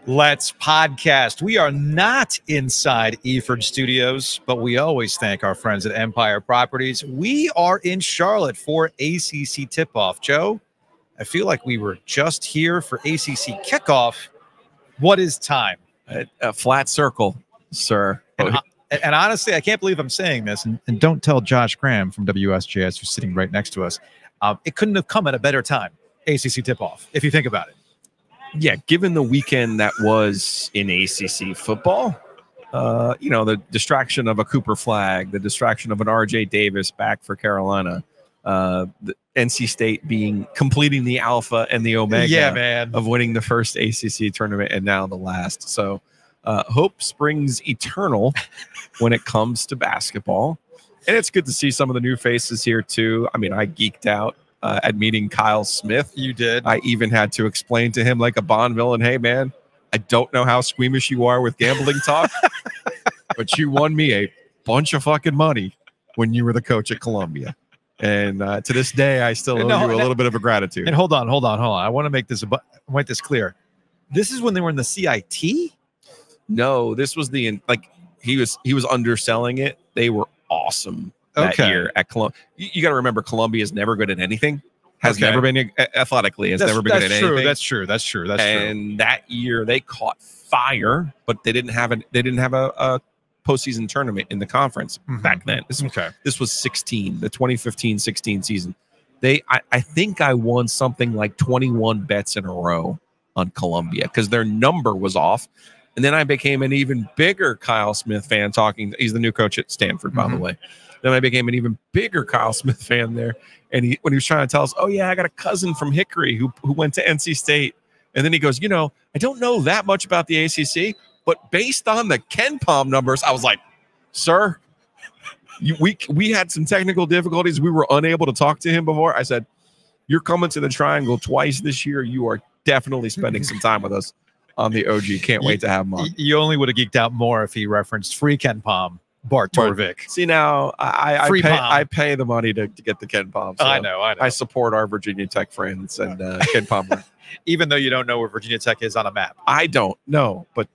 Let's podcast. We are not inside Eford Studios, but we always thank our friends at Empire Properties. We are in Charlotte for ACC Tipoff. Joe, I feel like we were just here for ACC kickoff. What is time? A flat circle, sir. And honestly, I can't believe I'm saying this, and don't tell Josh Graham from WSJS, who's sitting right next to us. It couldn't have come at a better time, ACC Tipoff, if you think about it. Yeah, given the weekend that was in ACC football, the distraction of a Cooper Flagg, the distraction of an RJ Davis back for Carolina, the NC State completing the alpha and the omega of winning the first ACC tournament and now the last. So hope springs eternal when it comes to basketball. And it's good to see some of the new faces here too. I mean, I geeked out at meeting Kyle Smith. You did. I even had to explain to him like a Bond villain, hey, man, I don't know how squeamish you are with gambling talk, but you won me a bunch of fucking money when you were the coach at Columbia. And to this day, I still owe you a little bit of a gratitude. And hold on. I want to make this clear. This is when they were in the CIT? No, this was he was underselling it. They were awesome that year at Columbia. You got to remember, Columbia is never good at anything. Never been athletically. Never been good at anything. That's true. And that year they caught fire, but they didn't have a postseason tournament in the conference back then. This was 16, the 2015-16 season. I think I won something like 21 bets in a row on Columbia because their number was off. And then I became an even bigger Kyle Smith fan he's the new coach at Stanford, by the way. Then I became an even bigger Kyle Smith fan there. And when he was trying to tell us, oh, yeah, I got a cousin from Hickory who went to NC State. And then he goes, I don't know that much about the ACC, but based on the Ken Palm numbers, I was like, sir, we had some technical difficulties. We were unable to talk to him before. I said, you're coming to the Triangle twice this year. You are definitely spending some time with us on the OG. Can't wait to have him on. You only would have geeked out more if he referenced free Ken Palm. Bart Torvik. See, now I pay the money to get the Ken Palm. So I know. I support our Virginia Tech friends and Ken Palm. Even though you don't know where Virginia Tech is on a map. I don't know, but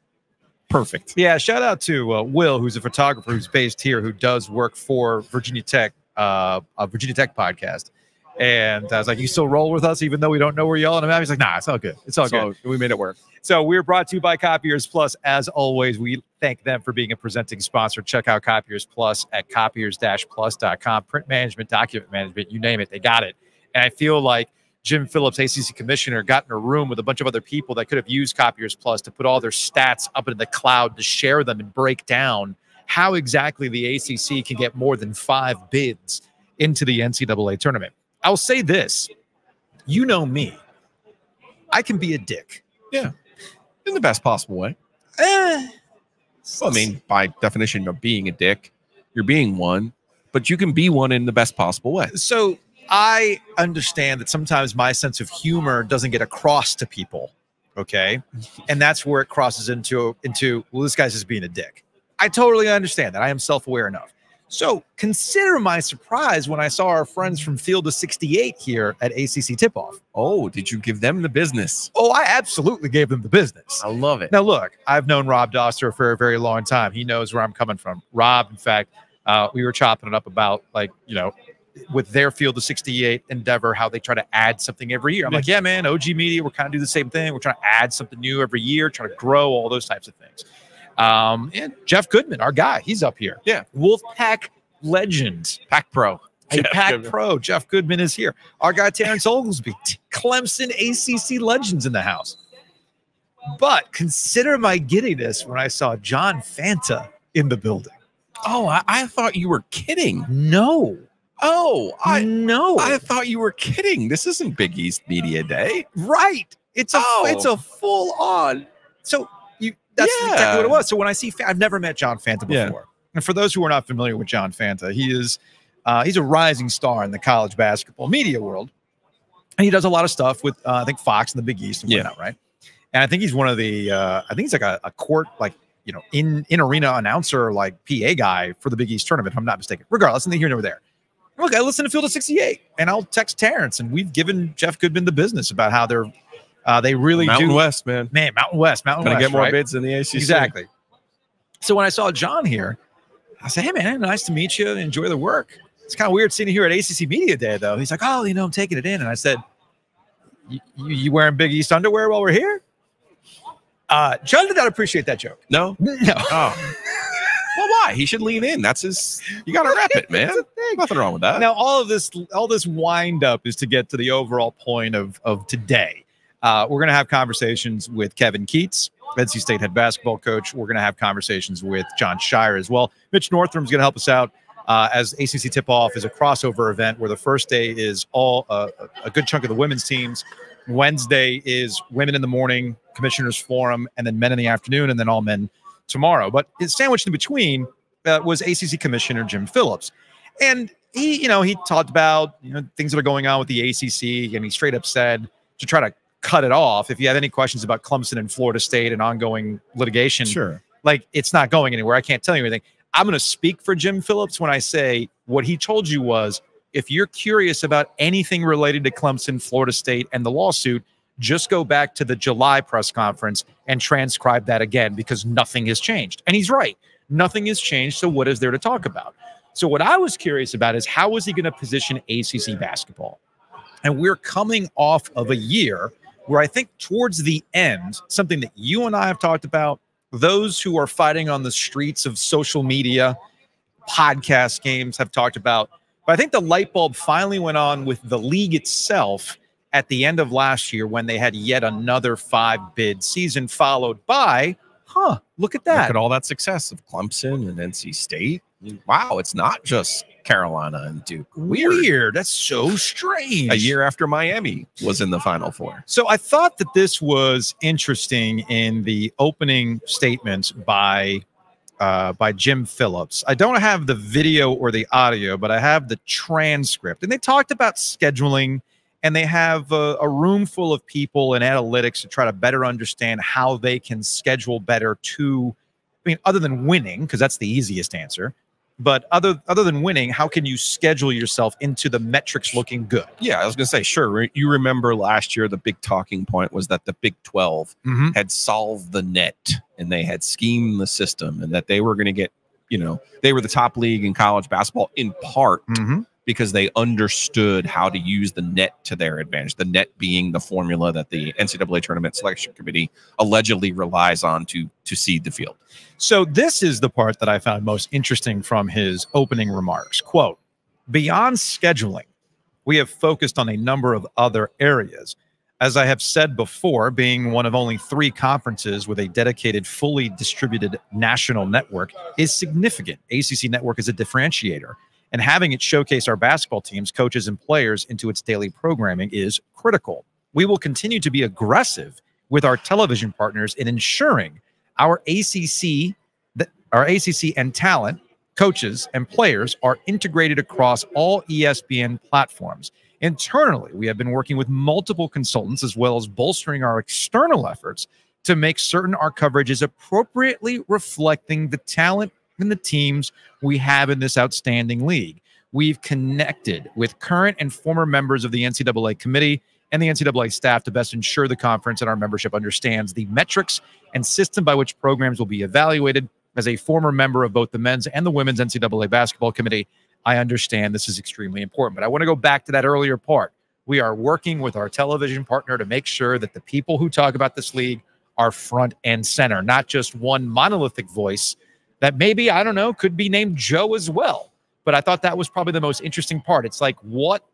perfect. Yeah, shout out to Will, who's a photographer who's based here, who does work for Virginia Tech, a Virginia Tech podcast. And I was like, you still roll with us even though we don't know where y'all on the map? He's like, nah, it's all good. It's all good. We made it work. So we're brought to you by Copiers Plus. As always, we thank them for being a presenting sponsor. Check out Copiers Plus at copiers-plus.com. Print management, document management, you name it, they got it. And I feel like Jim Phillips, ACC commissioner, got in a room with a bunch of other people that could have used Copiers Plus to put all their stats up in the cloud to share them and break down how exactly the ACC can get more than 5 bids into the NCAA tournament. I'll say this. You know me. I can be a dick. Yeah. In the best possible way. Well, I mean, by definition of being a dick, you're being one, but you can be one in the best possible way. So I understand that sometimes my sense of humor doesn't get across to people, okay? And that's where it crosses into well, this guy's just being a dick. I totally understand that. I am self-aware enough. So consider my surprise when I saw our friends from Field of 68 here at ACC Tipoff. Oh, did you give them the business? Oh, I absolutely gave them the business. I love it. Now, look, I've known Rob Doster for a very long time. He knows where I'm coming from. Rob, in fact, we were chopping it up about, with their Field of 68 endeavor, how they try to add something every year. I'm like, yeah, man, OG Media, we're kind of do the same thing. We're trying to add something new every year, trying to grow, all those types of things. And Jeff Goodman, our guy, he's up here. Yeah. Wolfpack legend. Pack Pro. Pack Pro. Jeff Goodman is here. Our guy, Terrence Oglesby. Clemson ACC legends in the house. But consider my giddiness when I saw John Fanta in the building. Oh, I thought you were kidding. No. Oh, no. I thought you were kidding. This isn't Big East Media Day. Right. It's a full on. So that's exactly what it was. So when I see, I've never met John Fanta before. Yeah. And for those who are not familiar with John Fanta, he's a rising star in the college basketball media world. And he does a lot of stuff with, I think, Fox and the Big East and whatnot, right? And I think he's one of the, I think he's like a court, in arena announcer, PA guy for the Big East tournament, if I'm not mistaken. Regardless, nothing here nor there. Look, I listen to Field of 68, and I'll text Terrence, and we've given Jeff Goodman the business about how they're They really Mountain West, man. Mountain West. Gonna get more bids in the ACC. Exactly. So when I saw Jon here, I said, hey, man, nice to meet you. Enjoy the work. It's kind of weird seeing you here at ACC Media Day, though. He's like, oh, I'm taking it in. And I said, you wearing Big East underwear while we're here? Jon did not appreciate that joke. No? No. Oh. Well, why? He should lean in. That's his. You got to rep it, man. Nothing wrong with that. Now, all this wind up is to get to the overall point of today. We're going to have conversations with Kevin Keatts, NC State head basketball coach. We're going to have conversations with Jon Scheyer as well. Mitch Northam is going to help us out as ACC Tipoff is a crossover event where the first day is all a good chunk of the women's teams. Wednesday is women in the morning, commissioners forum, and then men in the afternoon, and then all men tomorrow. But sandwiched in between was ACC Commissioner Jim Phillips. And he talked about things that are going on with the ACC, and he straight up said to try to cut it off. If you have any questions about Clemson and Florida State and ongoing litigation, sure, like it's not going anywhere. I can't tell you anything. I'm going to speak for Jim Phillips when I say what he told you was, if you're curious about anything related to Clemson, Florida State, and the lawsuit, just go back to the July press conference and transcribe that again, because nothing has changed. And he's right. Nothing has changed. So what is there to talk about? So what I was curious about is, how is he going to position ACC basketball? And we're coming off of a year where I think towards the end, something that you and I have talked about, those who are fighting on the streets of social media, podcast games have talked about, but I think the light bulb finally went on with the league itself at the end of last year when they had yet another 5-bid season, followed by, look at that. Look at all that success of Clemson and NC State. Wow, it's not just Carolina and Duke. Weird. That's so strange. A year after Miami was in the Final Four. So I thought that this was interesting in the opening statements by Jim Phillips. I don't have the video or the audio, but I have the transcript. And they talked about scheduling, and they have a room full of people in analytics to try to better understand how they can schedule better other than winning, because that's the easiest answer. But other than winning, how can you schedule yourself into the metrics looking good? Yeah, I was going to say, sure. You remember last year, the big talking point was that the Big 12 had solved the net, and they had schemed the system, and that they were going to get, they were the top league in college basketball in part because they understood how to use the net to their advantage. The net being the formula that the NCAA Tournament Selection Committee allegedly relies on to seed the field. So this is the part that I found most interesting from his opening remarks. Quote, beyond scheduling, we have focused on a number of other areas. As I have said before, being one of only 3 conferences with a dedicated, fully distributed national network is significant. ACC Network is a differentiator, and having it showcase our basketball teams, coaches, and players into its daily programming is critical. We will continue to be aggressive with our television partners in ensuring our ACC and talent, coaches, and players are integrated across all ESPN platforms. Internally, we have been working with multiple consultants as well as bolstering our external efforts to make certain our coverage is appropriately reflecting the talent and the teams we have in this outstanding league. We've connected with current and former members of the NCAA committee and the NCAA staff to best ensure the conference and our membership understands the metrics and system by which programs will be evaluated. As a former member of both the men's and the women's NCAA basketball committee, I understand this is extremely important. But I want to go back to that earlier part. We are working with our television partner to make sure that the people who talk about this league are front and center, not just one monolithic voice that maybe, I don't know, could be named Joe as well. But I thought that was probably the most interesting part. It's like what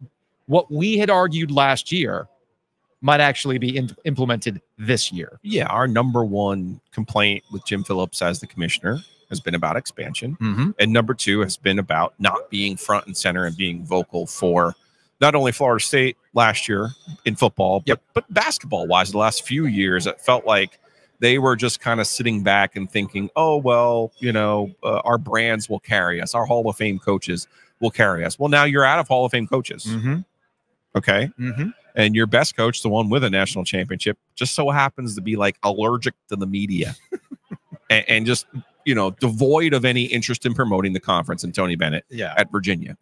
we had argued last year might actually be implemented this year. Yeah, our number one complaint with Jim Phillips as the commissioner has been about expansion. And number 2 has been about not being front and center and being vocal for not only Florida State last year in football, but basketball-wise, the last few years, it felt like they were just kind of sitting back and thinking, oh, well, our brands will carry us. Our Hall of Fame coaches will carry us. Well, now you're out of Hall of Fame coaches. Okay. And your best coach, the one with a national championship, just so happens to be like allergic to the media and just, devoid of any interest in promoting the conference, and Tony Bennett at Virginia.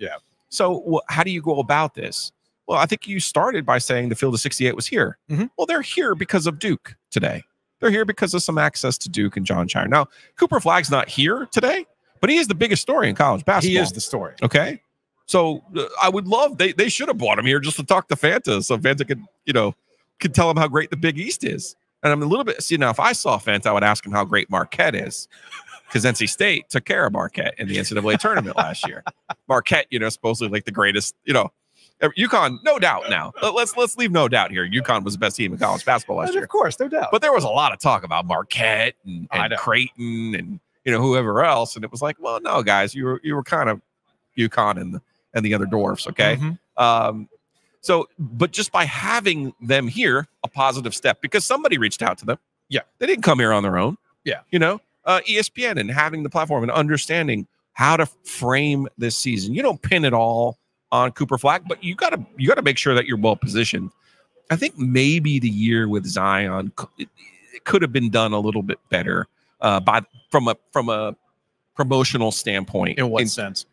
So how do you go about this? Well, I think you started by saying the field of 68 was here. Well, they're here because of Duke today. They're here because of some access to Duke and Jon Scheyer. Now, Cooper Flagg's not here today, but he is the biggest story in college basketball. He is the story. Okay. So I would love, they should have brought him here just to talk to Fanta so Fanta could tell him how great the Big East is. And I'm a little bit, now, if I saw Fanta, I would ask him how great Marquette is, because NC State took care of Marquette in the NCAA tournament last year. Marquette, supposedly like the greatest, UConn, no doubt now. Let's leave no doubt here. UConn was the best team in college basketball last year. Of course, no doubt. But there was a lot of talk about Marquette and Creighton and whoever else, and it was like, well, no, guys, you were kind of UConn and the other dwarfs, okay? But just by having them here, a positive step, because somebody reached out to them. Yeah, they didn't come here on their own. Yeah, ESPN and having the platform and understanding how to frame this season. You don't pin it all on Cooper Flagg, but you gotta make sure that you're well positioned. I think maybe the year with Zion it could have been done a little bit better from a promotional standpoint. In what sense?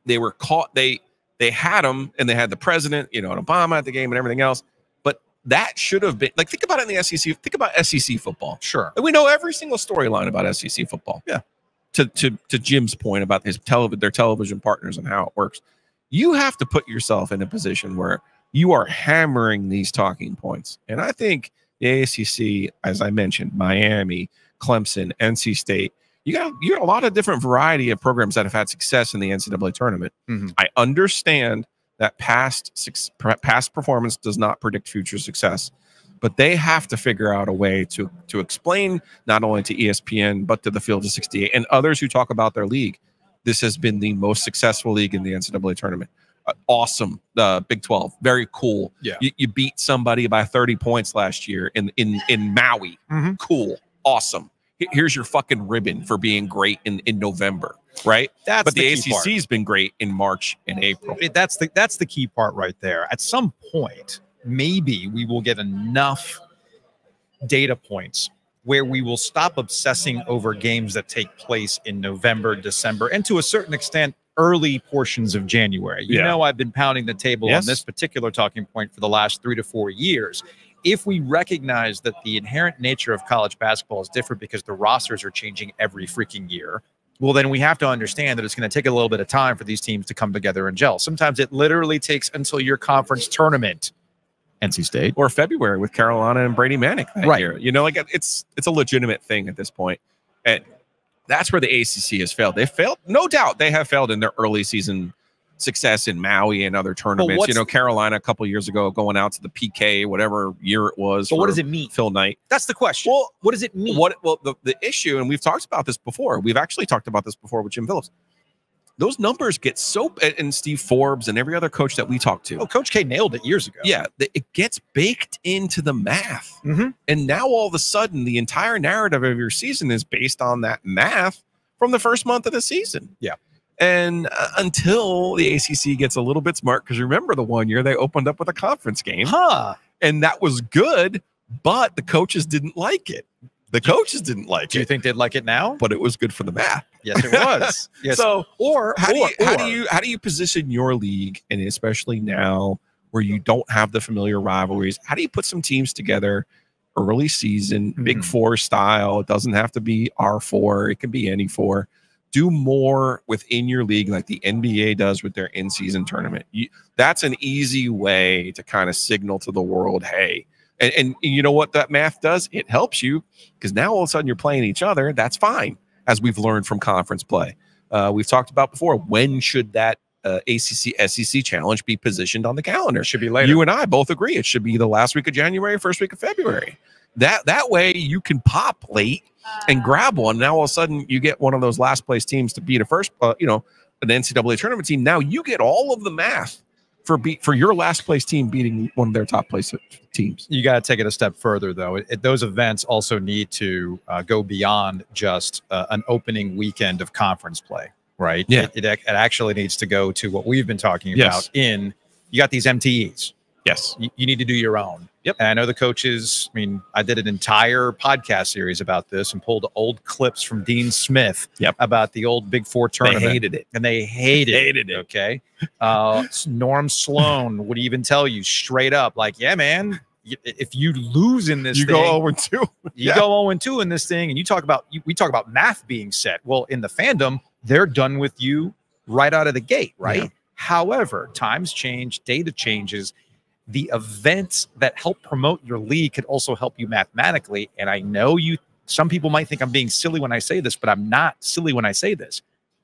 They were caught. They had him, and they had the president, and Obama at the game and everything else. But that should have been think about it in the SEC. Think about SEC football. Sure, and we know every single storyline about SEC football. Yeah. To Jim's point about their television partners and how it works. You have to put yourself in a position where you are hammering these talking points. And I think the ACC, as I mentioned, Miami, Clemson, NC State, you got a lot of different variety of programs that have had success in the NCAA tournament. I understand that past performance does not predict future success, but they have to figure out a way to explain not only to ESPN, but to the field of 68 and others who talk about their league. This has been the most successful league in the NCAA tournament. Awesome. Big 12. Very cool. Yeah. You beat somebody by 30 points last year in Maui. Cool. Awesome. Here's your fucking ribbon for being great in November, right? But the ACC has been great in March and April. That's the key part right there. At some point, maybe we will get enough data points where we will stop obsessing over games that take place in November, December, and to a certain extent, early portions of January. I've been pounding the table on this particular talking point for the last 3 to 4 years. If we recognize that the inherent nature of college basketball is different because the rosters are changing every freaking year, well, then we have to understand that it's going to take a little bit of time for these teams to come together and gel. Sometimes it literally takes until your conference tournament, NC State, or February with Carolina and Brady Manick that year. It's a legitimate thing at this point. And that's where the ACC has failed. They failed, no doubt. They have failed in their early season success in Maui and other tournaments. Carolina a couple years ago going out to the PK, whatever year it was. But what does it mean? Phil Knight. That's the question. Well, what does it mean? The issue, and we've talked about this before. We've actually talked about this before with Jim Phillips. Those numbers get and Steve Forbes and every other coach that we talked to. Oh, Coach K nailed it years ago. Yeah, it gets baked into the math. And now all of a sudden, the entire narrative of your season is based on that math from the first month of the season. Yeah. And until the ACC gets a little bit smart, because remember the one year they opened up with a conference game. And that was good, but the coaches didn't like it. The coaches didn't like it. Do you think they'd like it now? But it was good for the math. Yes, it was. Yes. So, how do you position your league, and especially now where you don't have the familiar rivalries? How do you put some teams together early season, Big Four style? It doesn't have to be R4. It can be any four. Do more within your league like the NBA does with their in-season tournament. That's an easy way to kind of signal to the world, hey. And you know what that math does? It helps you because now all of a sudden you're playing each other. That's fine, as we've learned from conference play. We've talked about before, when should that ACC SEC challenge be positioned on the calendar? It should be later. You and I both agree. It should be the last week of January, first week of February. That way you can pop late and grab one. Now all of a sudden you get one of those last place teams to beat an NCAA tournament team. Now you get all of the math for your last place team beating one of their top place teams. You got to take it a step further, though. Those events also need to go beyond just an opening weekend of conference play, right? Yeah. It actually needs to go to what we've been talking about. You got these MTEs, Yes. You need to do your own. Yep. And I know the coaches, I mean, I did an entire podcast series about this and pulled old clips from Dean Smith about the old Big Four tournament. They hated it. And they hated it. Okay. Norm Sloan would even tell you straight up, like, yeah, man, if you lose in this you thing, go 0-2. You go 0-2 in this thing, and we talk about math being set. Well, in the fandom, they're done with you right out of the gate, right? Yeah. However, times change, data changes. The events that help promote your league could also help you mathematically. And I know some people might think I'm being silly when I say this, but I'm not silly when I say this.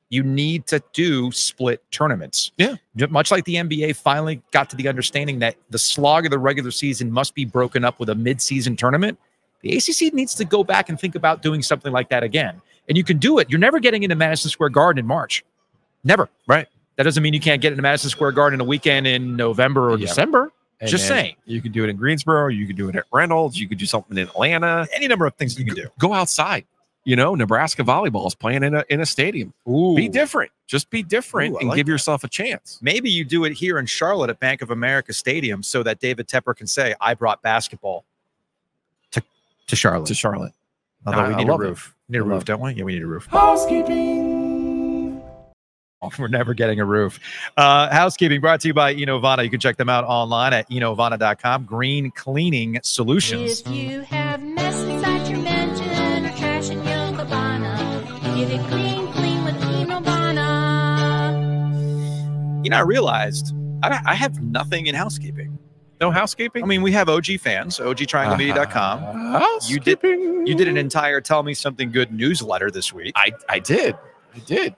You need to do split tournaments. Yeah. Much like the NBA finally got to the understanding that the slog of the regular season must be broken up with a mid-season tournament. The ACC needs to go back and think about doing something like that again. And you can do it. You're never getting into Madison Square Garden in March. Never. Right. That doesn't mean you can't get into Madison Square Garden a weekend in November or December. And just saying. You can do it in Greensboro. You can do it at Reynolds. You could do something in Atlanta. Any number of things you can do. Go outside. You know, Nebraska volleyball is playing in a stadium. Ooh. Be different. Just be different and give yourself a chance. Maybe you do it here in Charlotte at Bank of America Stadium so that David Tepper can say, I brought basketball to Charlotte. Although we need a roof. Need a roof, don't we? Yeah, we need a roof. Housekeeping. We're never getting a roof. Housekeeping brought to you by Enovana. You can check them out online at enovana.com. Green cleaning solutions. If you have mess inside your mansion or trash in your cabana, get it clean with Enovana. You know, I realized I have nothing in housekeeping. No housekeeping? I mean, we have OG fans, OGTriangleMedia.com. Housekeeping. You did an entire Tell Me Something Good newsletter this week. I did.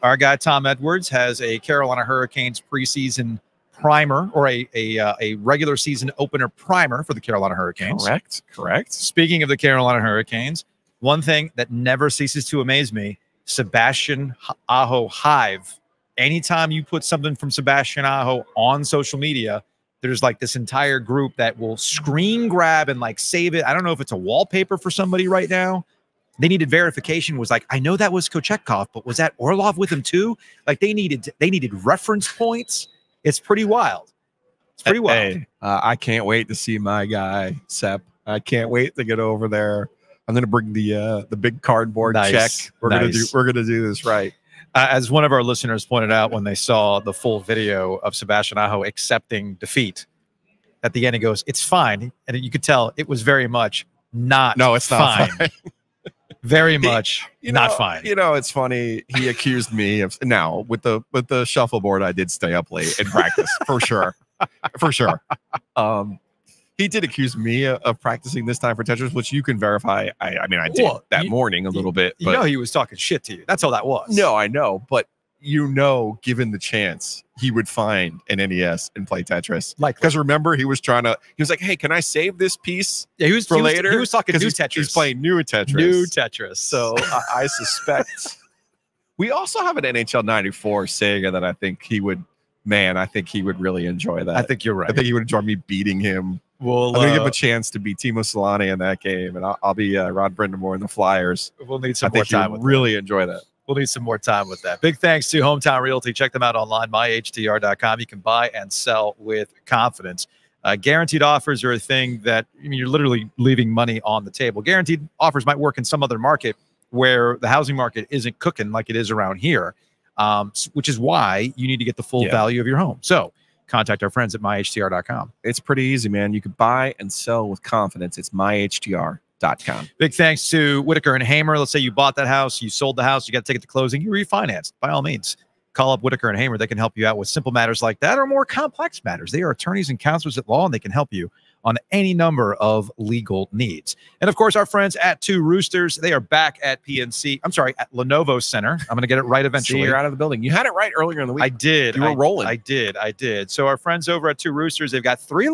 Our guy Tom Edwards has a Carolina Hurricanes preseason primer, or a regular season opener primer for the Carolina Hurricanes. Correct. Speaking of the Carolina Hurricanes, one thing that never ceases to amaze me, Sebastian Aho Hive. Anytime you put something from Sebastian Aho on social media, there's like this entire group that will screen grab and like save it. I don't know if it's a wallpaper for somebody right now. They needed verification. Was like, I know that was Kochetkov, but was that Orlov with him too? Like they needed reference points. It's pretty wild. It's pretty wild. Hey, I can't wait to see my guy Sep. I can't wait to get over there. I'm gonna bring the big cardboard check. We're gonna do this right. As one of our listeners pointed out when they saw the full video of Sebastian Aho accepting defeat, at the end he goes, "It's fine," and you could tell it was very much not. No, it's not fine. Very much not fine. You know, it's funny. He accused me of now with the shuffleboard. I did stay up late and practice for sure. He did accuse me of practicing this time for Tetris, which you can verify. I mean, I did that morning a little bit. But you know, he was talking shit to you. That's all that was. No, I know, but given the chance, he would find an NES and play Tetris. Like, because remember, he was like, "Hey, can I save this piece?" Yeah, he was for later. He was talking new Tetris. He's playing new Tetris. New Tetris. So I suspect we also have an NHL '94 Sega that I think he would. Man, I think he would really enjoy that. I think you're right. I think he would enjoy me beating him. I'm going to give him a chance to beat Timo Solani in that game, and I'll be Rod Brindamore in the Flyers. We'll need some more time with really enjoy that. We'll need some more time with that. Big thanks to Hometown Realty. Check them out online, myhtr.com. You can buy and sell with confidence. Guaranteed offers are a thing that, I mean, you're literally leaving money on the table. Guaranteed offers might work in some other market where the housing market isn't cooking like it is around here, which is why you need to get the full value of your home. So contact our friends at myhtr.com. It's pretty easy, man. You can buy and sell with confidence. It's myhtr.com. Big thanks to Whitaker and Hamer. Let's say you bought that house, you sold the house, you got to take it to closing, you refinanced. By all means, call up Whitaker and Hamer. They can help you out with simple matters like that or more complex matters. They are attorneys and counselors at law, and they can help you on any number of legal needs. And of course, our friends at Two Roosters, they are back at PNC. I'm sorry, at Lenovo Center. I'm going to get it right eventually. See, you're out of the building. You had it right earlier in the week. I did. You were rolling. I did. So our friends over at Two Roosters, they've got 3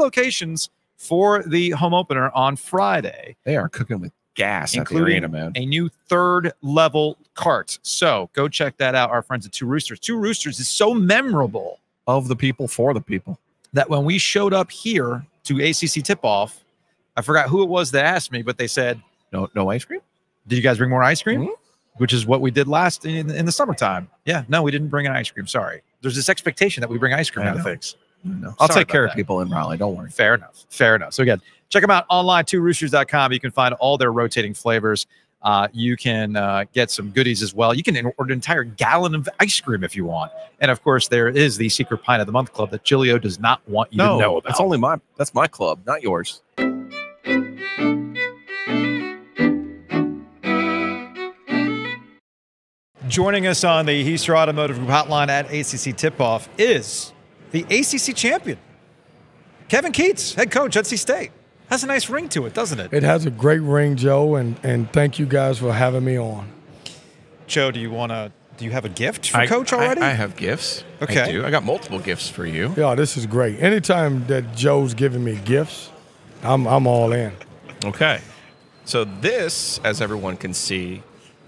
for the home opener on Friday. They are cooking with gas at the arena, man. A new 3rd level cart. So go check that out. Our friends at Two Roosters. Two Roosters is so memorable. Of the people, for the people. That when we showed up here to ACC Tipoff, I forgot who it was that asked me, but they said, no ice cream? Did you guys bring more ice cream? Mm-hmm. Which is what we did last in the summertime. Yeah, no, we didn't bring an ice cream. Sorry. There's this expectation that we bring ice cream out of things. No. I'll Sorry take care about of people in Raleigh. Don't worry. Fair enough. Fair enough. So again, check them out online, roosters.com. You can find all their rotating flavors. You can get some goodies as well. You can order an entire gallon of ice cream if you want. And of course, there is the Secret Pint of the Month Club that Giglio does not want you to know about. That's my club, not yours. Joining us on the Heister Automotive Group hotline at ACC Tipoff is the ACC champion, Kevin Keatts, head coach at NC State. Has a nice ring to it, doesn't it? It has a great ring, Joe, and thank you guys for having me on. Joe, do you have a gift for Coach already? I have gifts. Okay. I do. I got multiple gifts for you. Yeah, this is great. Anytime that Joe's giving me gifts, I'm all in. Okay. So this, as everyone can see,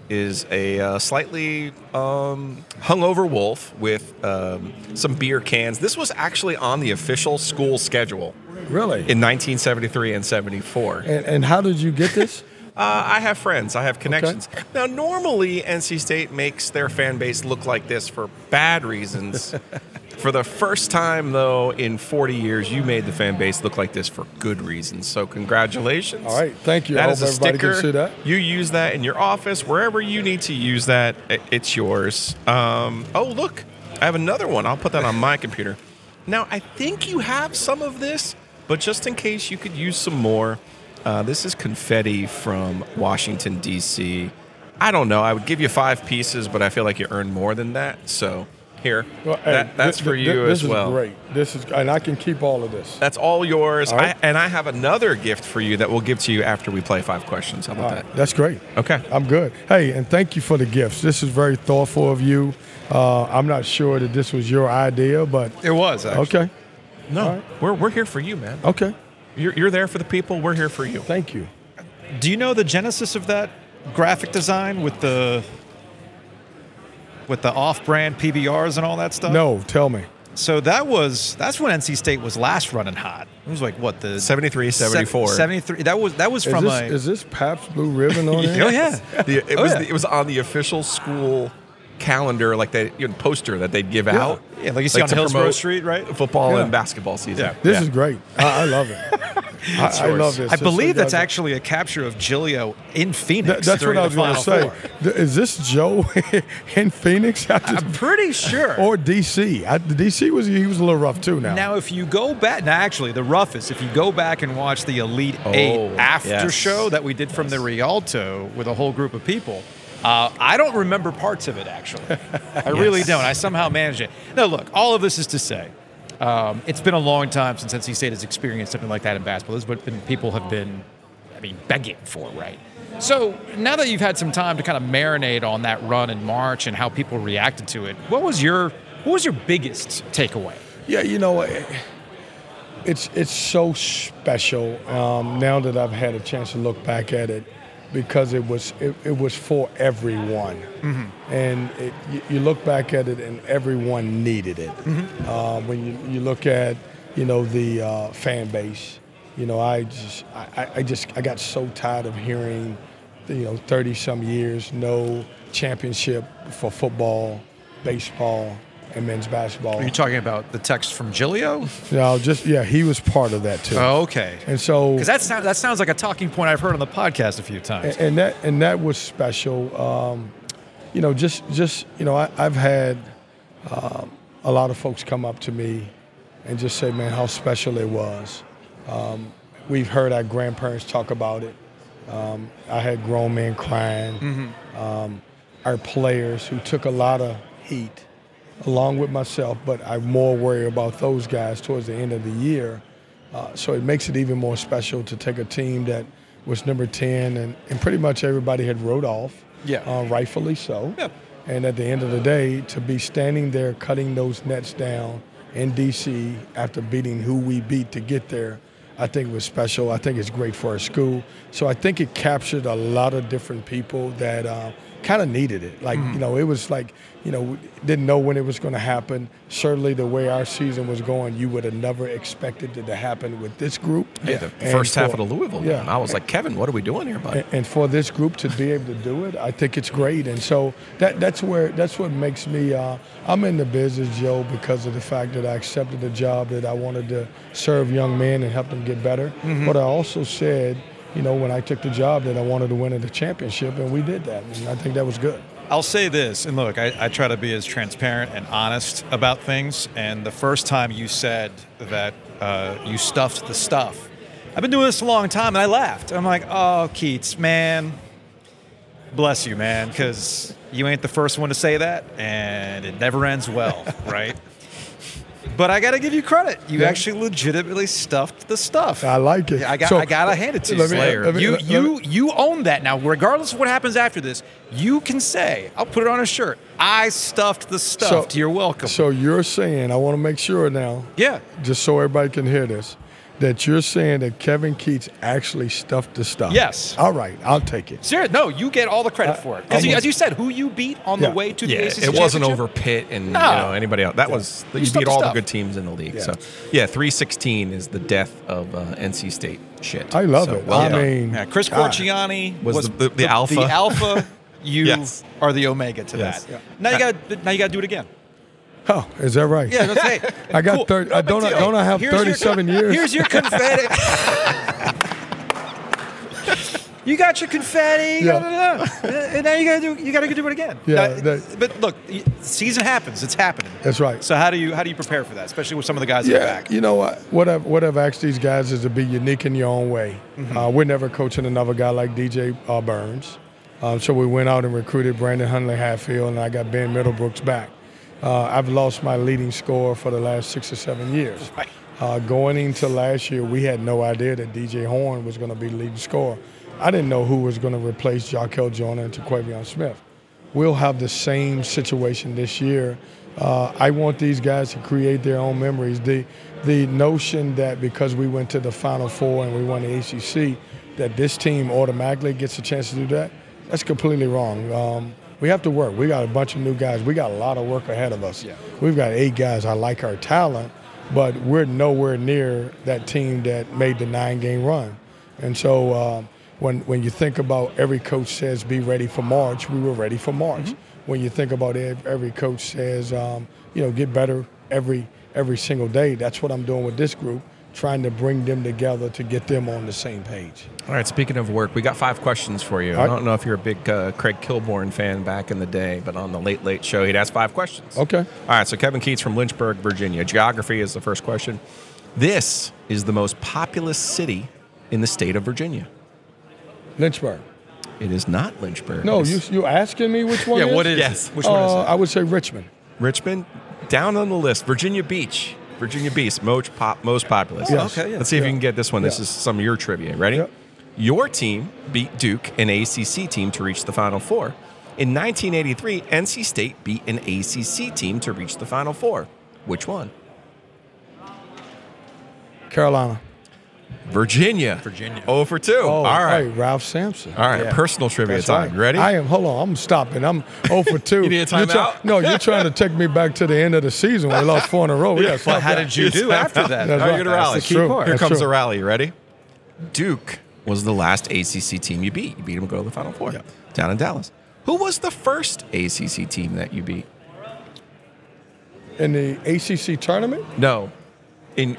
is a slightly hungover wolf with some beer cans. This was actually on the official school schedule. Really? In 1973 and 74. And how did you get this? I have friends. I have connections. Okay. Now, normally, NC State makes their fan base look like this for bad reasons. For the first time, though, in 40 years, you made the fan base look like this for good reasons. So congratulations. All right. Thank you. That I is hope a everybody sticker. can see that. You use that in your office, wherever you need to use that, it's yours. Oh, look. I have another one. I'll put that on my computer. Now, I think you have some of this, but just in case you could use some more, this is confetti from Washington, D.C. I don't know. I would give you 5 pieces, but I feel like you earned more than that. So here, well, that's for you as well. This is great. And I can keep all of this. That's all yours. All right. And I have another gift for you that we'll give to you after we play 5 questions. How about that? That's great. Okay. I'm good. Hey, and thank you for the gifts. This is very thoughtful of you. I'm not sure that this was your idea, but it was, actually. Okay. No, right. we're here for you, man. Okay. You're there for the people. We're here for you. Thank you. Do you know the genesis of that graphic design with the off-brand PBRs and all that stuff? No, tell me. So that's when NC State was last running hot. It was like what, the 73, 74. 73. That was from is this Pabst Blue Ribbon on it? Oh yeah. It was on the official school calendar, like that poster that they'd give out. Yeah, like you see on Hillsborough Street, right? Football and basketball season. Yeah. This is great. I love it. I love this. I believe that's actually a capture of Giglio in Phoenix. That's what I was going to say. Is this Joe in Phoenix? I'm pretty sure. Or DC. DC he was a little rough too now. Now, if you go back, actually, the roughest, if you go back and watch the Elite 8 after show that we did from the Rialto with a whole group of people, I don't remember parts of it, actually. I really don't. I somehow managed it. Now, look, all of this is to say, it's been a long time since NC State has experienced something like that in basketball. This is what people have been, begging for, right? So now that you've had some time to kind of marinate on that run in March and how people reacted to it, what was your biggest takeaway? Yeah, it's so special now that I've had a chance to look back at it, because it was for everyone, and you look back at it and everyone needed it. When you look at the fan base, I got so tired of hearing 30 some years no championship for football, baseball, and men's basketball. Are you talking about the text from Giglio? No, he was part of that too. Oh, okay. And so, because that sounds like a talking point I've heard on the podcast a few times. And that was special. I've had a lot of folks come up to me and just say, man, how special it was. We've heard our grandparents talk about it. I had grown men crying. Our players who took a lot of heat, along with myself, but I more worry about those guys towards the end of the year. So it makes it even more special to take a team that was number 10 and pretty much everybody had wrote off, rightfully so. Yeah. And at the end of the day, to be standing there cutting those nets down in D.C. after beating who we beat to get there, I think it was special. I think it's great for our school. So I think it captured a lot of different people that kind of needed it. Like, it was like, didn't know when it was going to happen. Certainly the way our season was going, you would have never expected it to happen with this group. Yeah, the first half of the Louisville game, I was like, Kevin, what are we doing here, bud? And for this group to be able to do it, I think it's great. And so that's what makes me, I'm in the business, Joe, because of the fact that I accepted the job, that I wanted to serve young men and help them get better. But I also said, when I took the job, that I wanted to win the championship, and we did that. And I think that was good. I'll say this, and look, I try to be as transparent and honest about things. And the first time you said that you stuffed the stuff, I've been doing this a long time, and I laughed. I'm like, oh, Keatts, man, bless you, man, because you ain't the first one to say that, and it never ends well, right? But I got to give you credit. You actually legitimately stuffed the stuff. I like it. I got to hand it to you, Slayer. You own that now. Regardless of what happens after this, you can say, I'll put it on a shirt, I stuffed the stuff. You're welcome. So you're saying, I want to make sure now, just so everybody can hear this, that you're saying that Kevin Keatts actually stuffed the stuff. Yes. All right, I'll take it. Seriously, no, you get all the credit for it. Because as you said, who you beat on the way to the ACC it wasn't championship? over Pitt and anybody else. That was you beat all the good teams in the league. So 316 is the death of NC State shit. I love it. Well I mean, Chris Corciani was the alpha. The alpha. You are the omega to that. Yeah. Now you got to do it again. Oh, is that right? Yeah, that's hey. I got 30. Don't I have 37 years? Here's your confetti. You got your confetti. And now you got to do it again. Yeah. But look, the season happens. It's happening. That's right. So how do you prepare for that, especially with some of the guys that are back? You know what I've asked these guys is to be unique in your own way. We're never coaching another guy like DJ Burns. So we went out and recruited Brandon Huntley-Hatfield, and I got Ben Middlebrooks back. I've lost my leading scorer for the last 6 or 7 years. Right. Going into last year, we had no idea that DJ Horn was going to be the leading scorer. I didn't know who was going to replace Jarkel Jonah and Taquavion Smith. We'll have the same situation this year. I want these guys to create their own memories. The notion that because we went to the Final Four and we won the ACC, that this team automatically gets a chance to do that, that's completely wrong. We have to work. We got a bunch of new guys. We got a lot of work ahead of us. Yeah. We've got 8 guys. I like our talent, but we're nowhere near that team that made the 9-game run. And so when you think about every coach says be ready for March, we were ready for March. When you think about every coach says, get better every single day, that's what I'm doing with this group, trying to bring them together to get them on the same page. All right, speaking of work, we got 5 questions for you. I don't know if you're a big Craig Kilborn fan back in the day, but on the Late Late Show, he'd ask 5 questions. Okay. All right, so Kevin Keatts from Lynchburg, Virginia. Geography is the first question. This is the most populous city in the state of Virginia. Lynchburg. It is not Lynchburg. No, you asking me which one is? What is yes. it? Which one is it? I would say Richmond. Richmond, down on the list. Virginia Beach. Virginia Beach, most populous. Yes. Okay, Let's see if you can get this one. This is some of your trivia. Ready? Yep. Your team beat Duke, an ACC team, to reach the Final Four. In 1983, NC State beat an ACC team to reach the Final Four. Which one? Carolina. Virginia. 0 for 2. Oh, all right. Hey, Ralph Sampson. All right, personal trivia time. Right. Ready? I am. Hold on. I'm stopping. I'm 0 for 2. You need a timeout? No, you're trying to take me back to the end of the season when we lost 4 in a row. Yes. Well, how did you do after that? That's How are right. you going to rally? That's the key part. Here That's comes true. the rally. You ready? Duke was the last ACC team you beat. You beat them to go to the Final Four down in Dallas. Who was the first ACC team that you beat? In the ACC tournament? No. In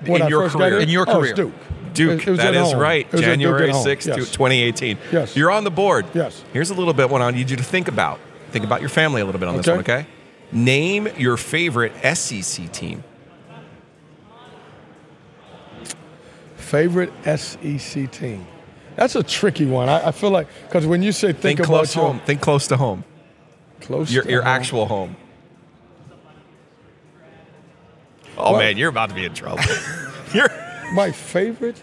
your first career. got In your Oh, career. it's Duke. Duke, It was that at is home. right. It was at Duke January at home. 6th, Yes. 2018. Yes. You're on the board. Yes. Here's a little bit what I need you to think about. Think about your family a little bit on this one, okay? Name your favorite SEC team. Favorite SEC team? That's a tricky one. I feel like, because when you say think about close home. Think close to home. Close Your to home. actual home. Oh, What? man, you're about to be in trouble. My favorite?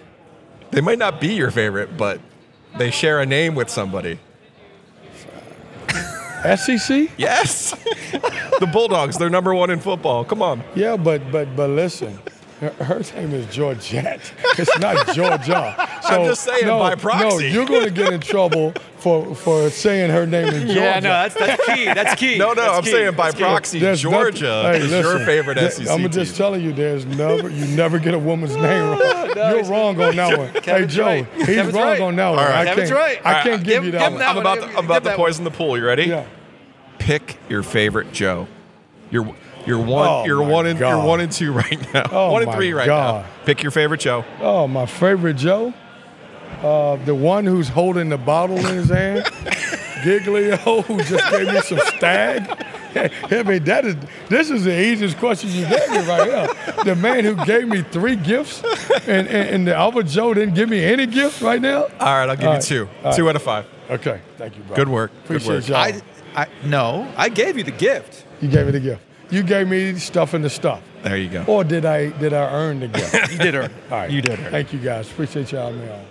They might not be your favorite, but they share a name with somebody. SEC? Yes. The Bulldogs, they're number 1 in football. Come on. Yeah, but listen, Her name is Georgette. It's not Georgia. So, I'm just saying by proxy. No, you're going to get in trouble for saying her name is Georgia. Yeah, no, that's key. That's key. No, that's I'm key. saying by That's key. proxy, There's Georgia is your favorite SEC I'm team. just telling you, you never get a woman's name wrong. You're wrong on that one. Hey, Joe, right. he's Kevin's wrong right. on that one. All right. Kevin's right. I can't give you that give one. him that I'm about to poison the pool. You ready? Yeah. Pick your favorite Joe. You're one. Oh, you're my one and God. you're 1 and 2 right now. Oh, 1 and my 3 right God. now. Pick your favorite Joe. Oh, my favorite Joe? The one who's holding the bottle in his hand, Giglio, who just gave me some stag. I mean, this is the easiest question you gave me right now. The man who gave me 3 gifts, and the other Joe didn't give me any gift right now. All right, I'll give you 2. 2 out of 5. Okay, thank you, bro. Good work. Appreciate Good work. y'all. No, I gave you the gift. You gave me the gift. You gave me stuff in the stuff. There you go. Or did I earn the gift? You did earn. All right. You did earn. Thank you, guys. Appreciate y'all having me on.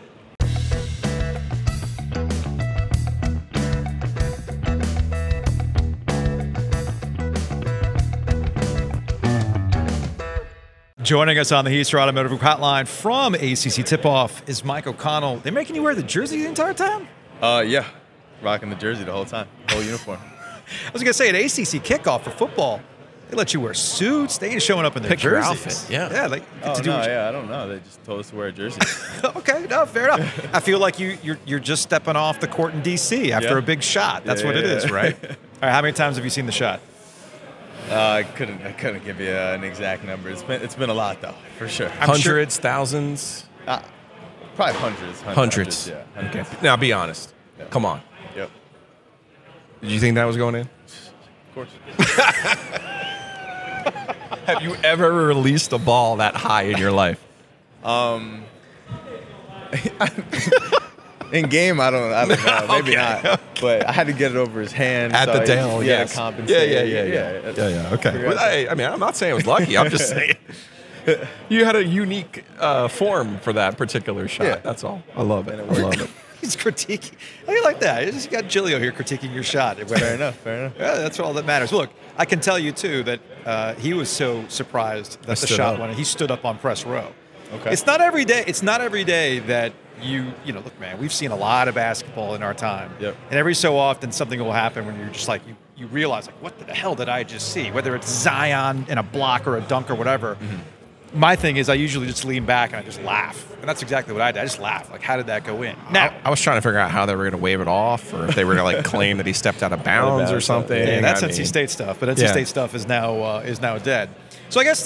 Joining us on the Heaster Automotive Hotline from ACC Tipoff is Mike O'Connell. They're making you wear the jersey the entire time? Yeah. Rocking the jersey the whole time. Whole uniform. I was going to say, at ACC kickoff for football, they let you wear suits. They ain't showing up in their Pick your jerseys. outfit, yeah. Yeah, like, Oh, to do no, what you- yeah, I don't know. They just told us to wear a jersey. Okay, no, fair enough. I feel like you're just stepping off the court in D.C. after Yeah. a big shot. That's Yeah, what it yeah, is, yeah. right? All right, how many times have you seen the shot? I couldn't give you an exact number. It's been a lot though, for sure. Hundreds, thousands, Probably hundreds. hundreds. Yeah. Okay. Hundreds. Now be honest. Yeah. Come on. Yep. Did you think that was going in? Of course. Have you ever released a ball that high in your life? In game, I don't know. Maybe Okay. not. But I had to get it over his hand. At so the he tail, had yes. to compensate. Yeah. Okay. Well, I mean, I'm not saying it was lucky. I'm just saying you had a unique form for that particular shot. Yeah. That's all. I love it. I love it. He's critiquing. How do you like that? You just got Giglio here critiquing your shot. Fair enough. Yeah, that's all that matters. Look, I can tell you, too, that he was so surprised that the stood shot up. went in. He stood up on press row. Okay. It's not every day that you know, look, man, we've seen a lot of basketball in our time. Yep. And every so often something will happen when you're just like, you realize, like, what the hell did I just see? Whether it's Zion in a block or a dunk or whatever. Mm-hmm. My thing is I usually just lean back and I just laugh. And that's exactly what I did. I just laugh. Like, how did that go in? Now, I was trying to figure out how they were going to wave it off, or if they were going to like claim that he stepped out of bounds or something. yeah, that's I NC mean, State stuff, but NC Yeah. State stuff is now dead. So I guess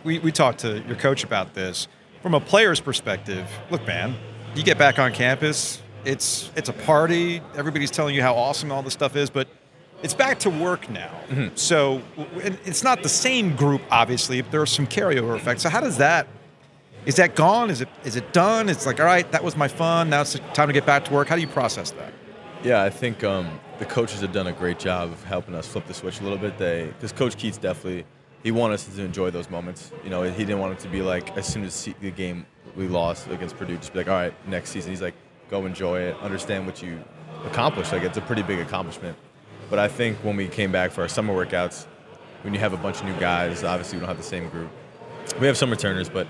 we talked to your coach about this from a player's perspective. Look, man, you get back on campus, it's a party. Everybody's telling you how awesome all this stuff is, but it's back to work now. Mm-hmm. So and it's not the same group, obviously, but there are some carryover effects. So how does that? Is that gone? Is it done? It's like, all right, that was my fun. Now it's time to get back to work. How do you process that? Yeah, I think the coaches have done a great job of helping us flip the switch a little bit. Because Coach Keatts definitely, he wanted us to enjoy those moments. You know, he didn't want it to be like, as soon as the game we lost against Purdue, just be like, all right, next season. He's like, go enjoy it, understand what you accomplished. Like, it's a pretty big accomplishment. But I think when we came back for our summer workouts, when you have a bunch of new guys, obviously we don't have the same group. We have some returners, but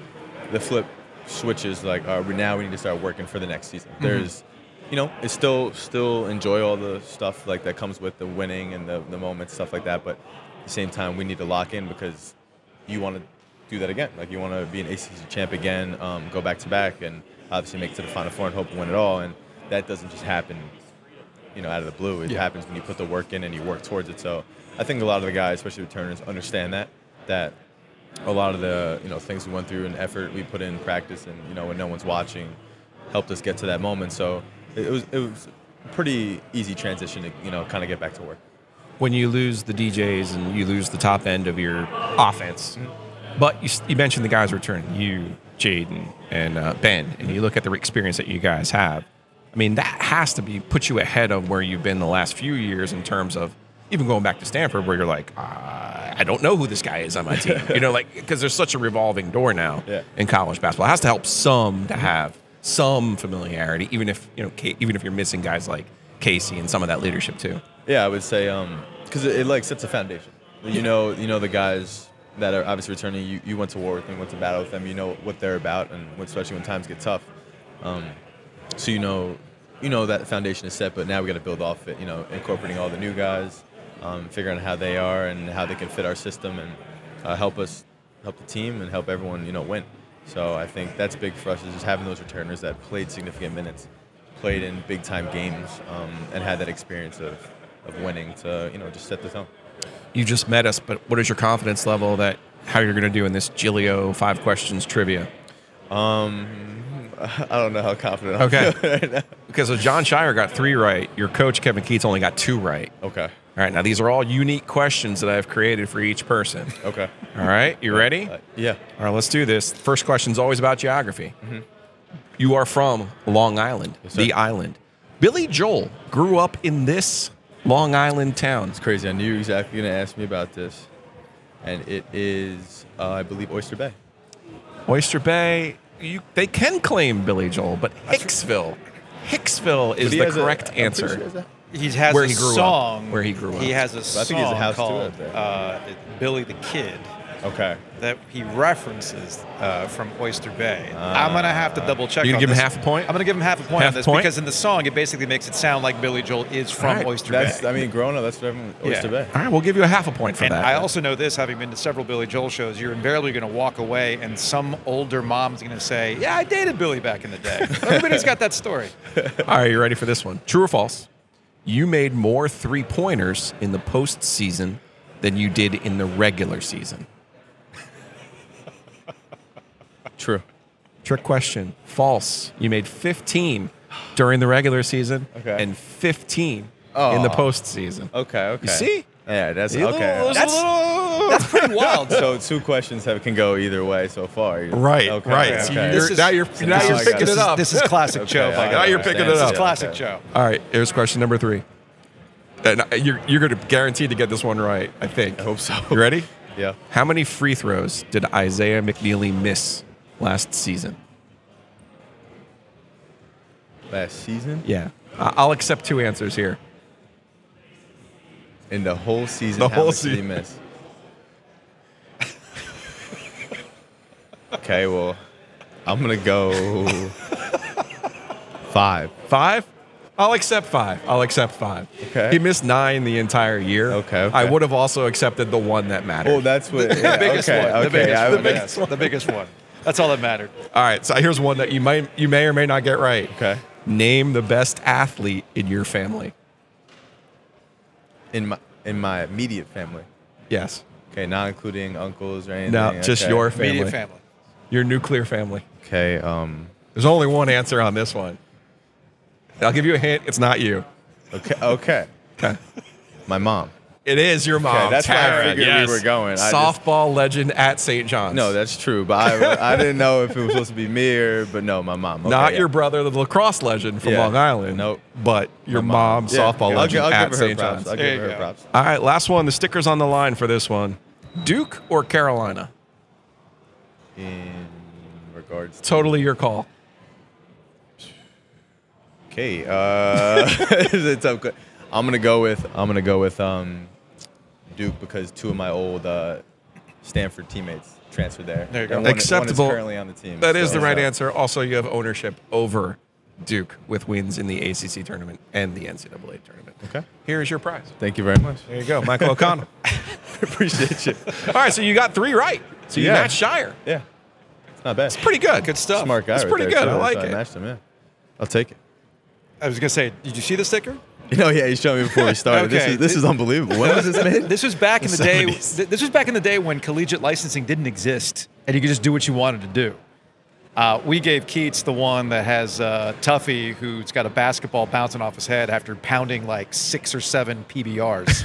the flip switches, like, we need to start working for the next season. Mm-hmm. There's, you know, it's still enjoy all the stuff like that comes with the winning and the moments, stuff like that. But at the same time, we need to lock in because you want to do that again. Like, you want to be an ACC champ again, go back to back, and obviously make it to the Final Four and hope to win it all. And that doesn't just happen, you know, out of the blue. It happens when you put the work in and you work towards it. So I think a lot of the guys, especially returners, understand that a lot of the, you know, things we went through and effort we put in practice and, you know, when no one's watching, helped us get to that moment. So it was a pretty easy transition to, you know, kind of get back to work. when you lose the DJs and you lose the top end of your offense. But you mentioned the guys returning, you, Jayden, and Ben, and you look at the experience that you guys have. I mean, that has to put you ahead of where you've been the last few years in terms of even going back to Stanford, where you're like, I don't know who this guy is on my team. You know, like, because there's such a revolving door now in college basketball. It has to help some to have some familiarity, even if you're missing guys like Casey and some of that leadership too. Yeah, I would say because it like sets a foundation. You know the guys that are obviously returning, you went to war with them, went to battle with them. You know what they're about, and especially when times get tough. So you know that foundation is set, but now we got to build off it. Incorporating all the new guys, figuring out how they are and how they can fit our system, and help the team and help everyone win. So I think that's big for us, is just having those returners that played significant minutes, played in big time games, and had that experience of winning to just set the tone. You just met us, but what is your confidence level that how you're going to do in this Giglio 5 questions trivia? I don't know how confident I feel right now. Because Jon Scheyer got 3 right. Your coach, Kevin Keatts, only got 2 right. Okay. All right. Now, these are all unique questions that I've created for each person. Okay. All right. You ready? Yeah. All right. Let's do this. First question is always about geography. Mm-hmm. You are from Long Island, yes, sir. the island. Billy Joel grew up in this Long Island town. It's crazy. I knew you were exactly going to ask me about this. And it is, I believe, Oyster Bay. Oyster Bay. They can claim Billy Joel, but Hicksville is the correct answer. He has where a he grew song. Up. Where he grew up. He has a I song think he has a house called too out Billy the Kid Okay. that he references from Oyster Bay. I'm going to have to double check. You on gonna give him this. half a point? I'm going to give him half a point Half on this a point? because in the song it basically makes it sound like Billy Joel is from Right. Oyster Bay. I mean, growing up, that's what everyone, Oyster Bay. All right, we'll give you a half a point for And that. I also know this, having been to several Billy Joel shows, you're invariably going to walk away and some older mom's going to say, yeah, I dated Billy back in the day. Everybody's got that story. All right, you ready for this one? True or false? You made more 3-pointers in the postseason than you did in the regular season. True. Trick question. False. You made 15 during the regular season and 15 in the postseason. Okay. You see? Yeah, that's See, okay. That's pretty wild. So 2 questions can go either way so far. Right, Okay, right. okay. So Now you're picking it up. This is classic Joe. Okay, by I the way. Now you're picking it This up. is classic Joe. All right, here's question number 3. And you're going to guarantee to get this one right, I think. I hope so. You ready? Yeah. How many free throws did Isaiah McNeely miss last season? Last season? Yeah. I'll accept 2 answers here. In the whole season, The how whole much did he season. miss? Okay, well, I'm going to go 5. 5? I'll accept 5. Okay. He missed 9 the entire year. Okay. I would have also accepted the one that mattered. Oh, that's what. The biggest one. Okay, The biggest one. That's all that mattered. All right, so here's one that you may or may not get right. Okay. Name the best athlete in your family. In my immediate family. Yes. Okay, not including uncles or anything. No, just okay. your family. Immediate family. Your nuclear family. Okay. There's only one answer on this one. I'll give you a hint. It's not you. Okay. Okay. My mom. It is your mom. Okay, that's where I Tara, figured yes. we were going. Softball legend at St. John's. No, that's true. But I didn't know if it was supposed to be me but no, my mom. Okay, Not yeah. your brother, the lacrosse legend from Yeah. Long Island. Nope. But your My mom, Yeah. softball legend I'll at give her St. props. John's. I'll There give you her go. props. All right, last one. The sticker's on the line for this one. Duke or Carolina? In regards to Totally your call. Okay, it's a tough que- I'm gonna go with Duke because 2 of my old Stanford teammates transferred there. There you go. And one Acceptable. is currently on the team. That is so- the right answer. Also, you have ownership over Duke with wins in the ACC tournament and the NCAA tournament. Okay. Here's your prize. Thank you very much. There you go, Michael O'Connell. Appreciate you. All right, so you got 3 right. So you Yeah. matched Scheyer. Yeah, it's not bad. It's pretty good. Good stuff. Smart guy. It's right pretty there, good. I too. like So it. matched him. Yeah, I'll take it. I was going to say, did you see the sticker? Yeah, he showed me before we started. Okay. This is unbelievable. When was this made? This was back in the day. 70s. This was back in the day when collegiate licensing didn't exist, and you could just do what you wanted to do. We gave Keatts the one that has Tuffy, who's got a basketball bouncing off his head after pounding like 6 or 7 PBRs.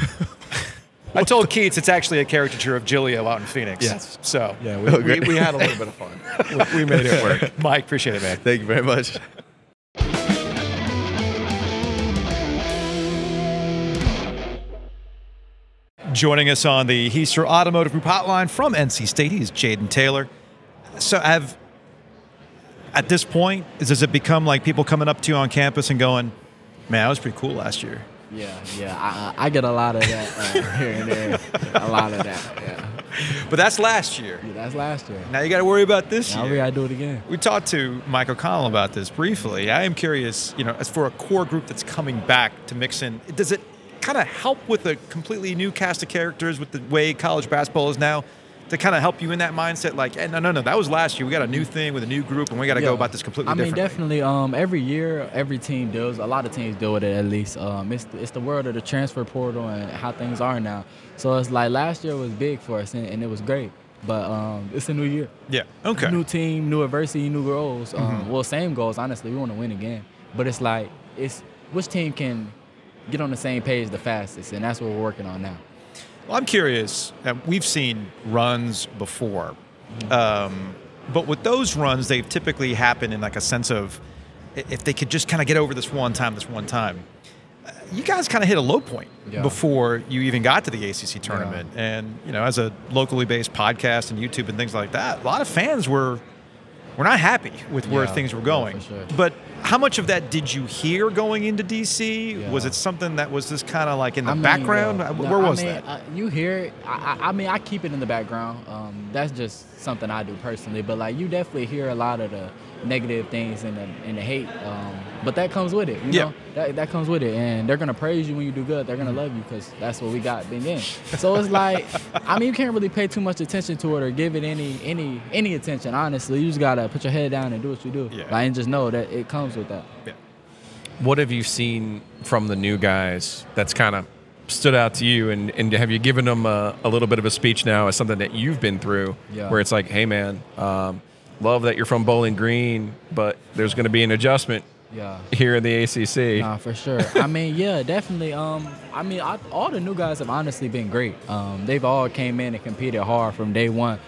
I told Keatts it's actually a caricature of Giglio out in Phoenix. Yes. So, Yeah, we had a little bit of fun. We made it work. Mike, appreciate it, man. Thank you very much. Joining us on the Heister Automotive Group hotline from NC State, he's Jayden Taylor. So at this point, does it become like people coming up to you on campus and going, man, that was pretty cool last year? Yeah. I get a lot of that here and there. A lot of that, yeah. But that's last year. Yeah, that's last year. Now you got to worry about this Now year. we got to do it again. We talked to Mike O'Connell about this briefly. I am curious, as for a core group that's coming back to mix in, does it kind of help with a completely new cast of characters with the way college basketball is now to kind of help you in that mindset? Like, hey, no, that was last year. We got a new thing with a new group, and we got to go about this completely differently. Definitely. Every year, every team deals. A lot of teams deal with it at least. It's the world of the transfer portal and how things are now. So it's like last year was big for us, and it was great. But it's a new year. Yeah. Okay. New team, new adversity, new goals. Well, same goals. Honestly, we want to win again. But it's like which team can get on the same page the fastest, and that's what we're working on now. Well, I'm curious. We've seen runs before, but with those runs, they've typically happened in like a sense of if they could just kind of get over this one time. You guys kind of hit a low point before you even got to the ACC tournament, and as a locally based podcast and YouTube and things like that, a lot of fans were not happy with where things were going. For sure. But how much of that did you hear going into DC? Yeah. Was it something that was just kind of like in the background? Where was that? You hear it. I keep it in the background. That's just something I do personally. But like you definitely hear a lot of the negative things and the hate. But that comes with it. You know? That comes with it. And they're gonna praise you when you do good. They're gonna love you because that's what we got being in. So it's like, you can't really pay too much attention to it or give it any attention. Honestly, you just gotta put your head down and do what you do. Yeah. And just know that it comes with that. Yeah. What have you seen from the new guys that's kind of stood out to you, and have you given them a little bit of a speech now as something that you've been through, where it's like, hey man, love that you're from Bowling Green, but there's going to be an adjustment here in the ACC. Nah, for sure. Definitely. All the new guys have honestly been great. They've all came in and competed hard from day one.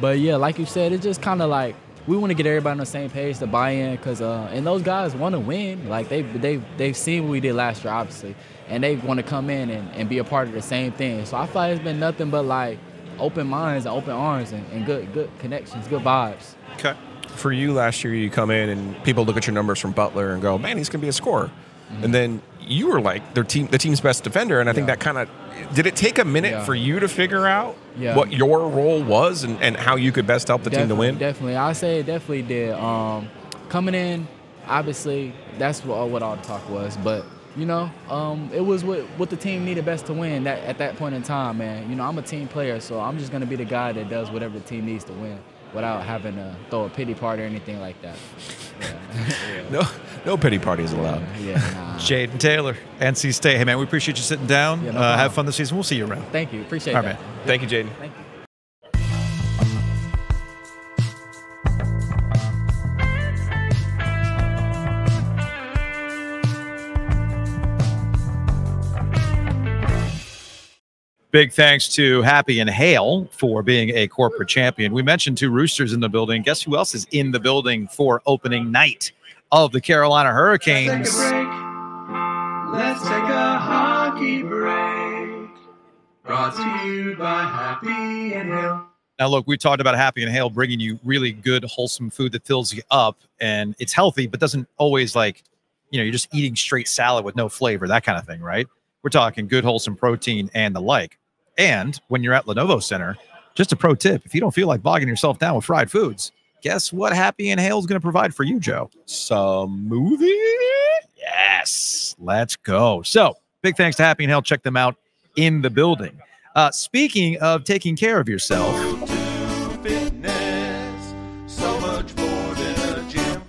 But yeah, like you said, it's just kind of like we want to get everybody on the same page to buy in, because and those guys want to win. Like they've seen what we did last year, obviously, and they want to come in and be a part of the same thing. So I feel like it's been nothing but like open minds and open arms and good connections, good vibes. Okay. For you last year, you come in and people look at your numbers from Butler and go, man, he's going to be a scorer. And then you were like the team's best defender, and I think that kind of did it take a minute for you to figure out what your role was and how you could best help the team to win? Definitely. I say it definitely did. Coming in, obviously, that's what all the talk was. But, it was what the team needed best to win at that point in time, man. I'm a team player, so I'm just going to be the guy that does whatever the team needs to win without having to throw a pity party or anything like that. No pity parties allowed. Jayden Taylor, NC State. Hey, man, we appreciate you sitting down. Have fun this season. We'll see you around. Thank you. Appreciate All that. right, man. Thank you, Jayden. Thank you. Big thanks to Happy and Hale for being a corporate champion. We mentioned two Roosters in the building. Guess who else is in the building for opening night of the Carolina Hurricanes? Let's take a hockey break. Brought to you by Happy and Hale. Now, look, we talked about Happy and Hale bringing you really good, wholesome food that fills you up, and it's healthy, but doesn't always you're just eating straight salad with no flavor, that kind of thing, right? We're talking good, wholesome protein and the like. And when you're at Lenovo Center, just a pro tip, if you don't feel like bogging yourself down with fried foods, guess what Happy and Hale is going to provide for you, Joe? Smoothie? Yes. Let's go. So big thanks to Happy and Hale. Check them out in the building. Speaking of taking care of yourself. Fitness, so much more than a gym.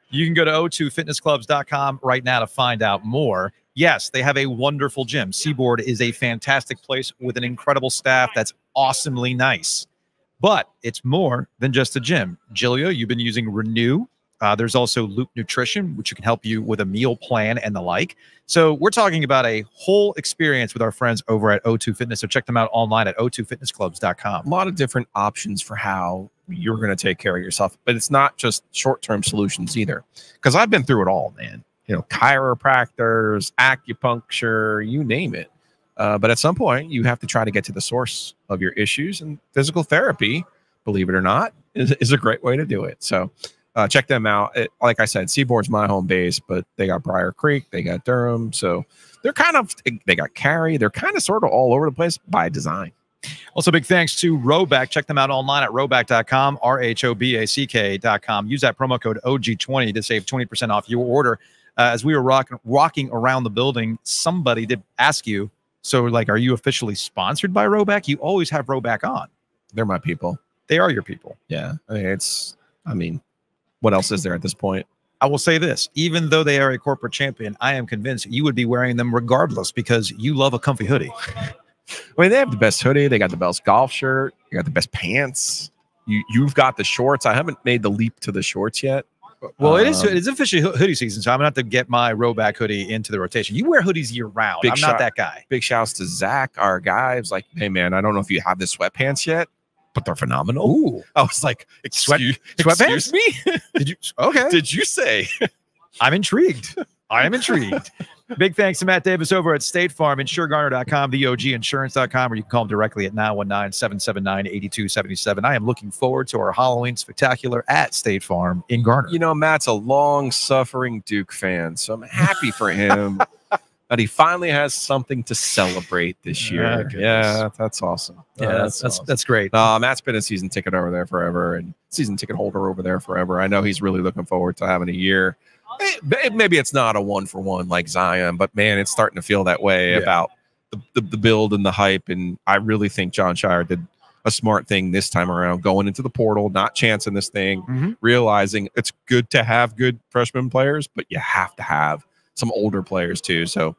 You can go to O2fitnessclubs.com right now to find out more. Yes, they have a wonderful gym. Seaboard is a fantastic place with an incredible staff that's awesomely nice. But it's more than just a gym. Giglio, you've been using Renew. There's also Loop Nutrition, which can help you with a meal plan and the like. So we're talking about a whole experience with our friends over at O2 Fitness. So check them out online at O2fitnessclubs.com. A lot of different options for how you're going to take care of yourself. But it's not just short-term solutions either. Because I've been through it all, man. Chiropractors, acupuncture, you name it. But at some point, you have to try to get to the source of your issues. And physical therapy, believe it or not, is a great way to do it. So check them out. Like I said, Seaboard's my home base, but they got Briar Creek, they got Durham. So they got Cary. They're kind of sort of all over the place by design. Also, big thanks to Roback. Check them out online at roback.com, RHOBACK.com. Use that promo code OG20 to save 20% off your order. As we were walking around the building, somebody did ask you, so like, are you officially sponsored by Roback? You always have Roback on. They're my people. They are your people. Yeah. I mean, what else is there at this point? I will say this, even though they are a corporate champion, I am convinced you would be wearing them regardless because you love a comfy hoodie. I mean, they have the best hoodie. They got the best golf shirt. You got the best pants. You've got the shorts. I haven't made the leap to the shorts yet. Well, it's officially hoodie season, so I'm going to have to get my Roback hoodie into the rotation. You wear hoodies year round. I'm not that guy. Big shouts to Zach, our guy. It's like, hey, man, I don't know if you have the sweatpants yet, but they're phenomenal. Ooh. I was like, sweatpants? Me? Did you? Okay. Did you say? I'm intrigued. I am intrigued. Big thanks to Matt Davis over at State Farm, InsureGarner.com, VOGinsurance.com, or you can call him directly at 919-779-8277. I am looking forward to our Halloween spectacular at State Farm in Garner. You know, Matt's a long-suffering Duke fan, so I'm happy for him that he finally has something to celebrate this year. Yeah, that's awesome. That's great. Matt's been a season ticket over there forever and season ticket holder over there forever. I know he's really looking forward to having a year. Maybe it's not a 1-for-1 like Zion, but man, it's starting to feel that way about the build and the hype. And I really think Jon Scheyer did a smart thing this time around, going into the portal, not chancing this thing, realizing it's good to have good freshman players, but you have to have some older players too. So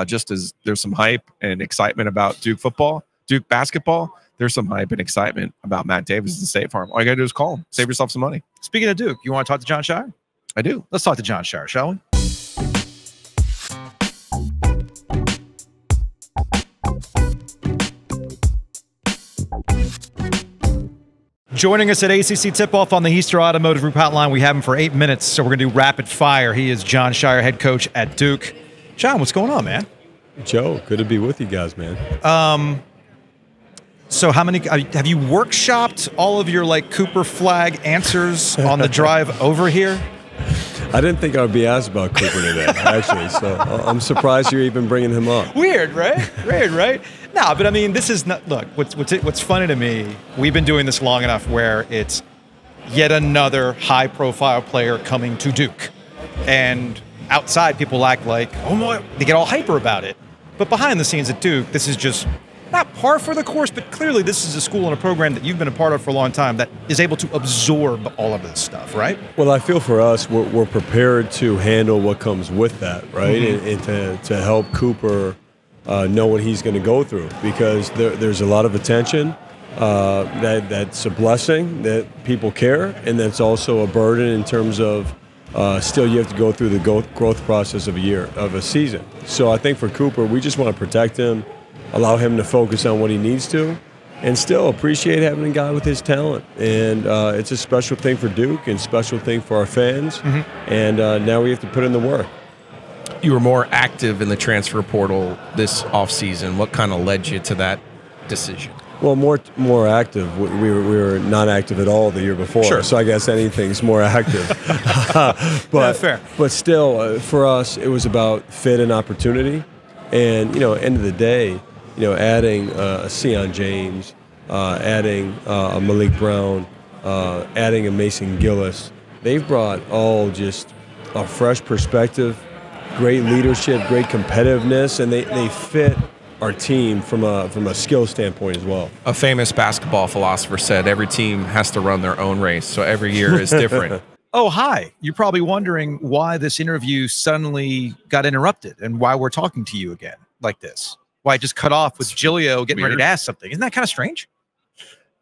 just as there's some hype and excitement about Duke football, Duke basketball, there's some hype and excitement about Matt Davis and State Farm. All you got to do is call him. Save yourself some money. Speaking of Duke, you want to talk to Jon Scheyer? I do. Let's talk to Jon Scheyer, shall we? Joining us at ACC Tipoff on the Easter Automotive Group Hotline, we have him for 8 minutes, so we're going to do rapid fire. He is Jon Scheyer, head coach at Duke. Jon, what's going on, man? Joe, good to be with you guys, man. So how many have you workshopped all of your like Cooper Flagg answers on the drive over here? I didn't think I would be asked about Cooper today, actually. So I'm surprised you're even bringing him up. Weird, right? Weird, right? No, but I mean, this is not. Look, what's funny to me. We've been doing this long enough where it's yet another high-profile player coming to Duke, and outside people act like, oh my, they get all hyper about it. But behind the scenes at Duke, this is just not par for the course, but clearly this is a school and a program that you've been a part of for a long time that is able to absorb all of this stuff, right? Well, I feel for us, we're prepared to handle what comes with that, right? And to help Cooper know what he's going to go through, because there's a lot of attention. That's a blessing that people care, and that's also a burden in terms of still you have to go through the growth process of a season. So I think for Cooper, we just want to protect him, allow him to focus on what he needs to, and still appreciate having a guy with his talent. And it's a special thing for Duke and special thing for our fans. And now we have to put in the work. You were more active in the transfer portal this offseason. What kind of led you to that decision? Well, more active. We were not active at all the year before. Sure. So I guess anything's more active. But fair. But still, for us, it was about fit and opportunity. And end of the day, adding a Sion James, adding a Malik Brown, adding a Mason Gillis, they've brought all just a fresh perspective, great leadership, great competitiveness, and they fit our team from a skill standpoint as well. A famous basketball philosopher said every team has to run their own race, so every year is different. Oh, hi. You're probably wondering why this interview suddenly got interrupted and why we're talking to you again like this. Why it just cut off with Giglio getting ready to ask something. Isn't that kind of strange?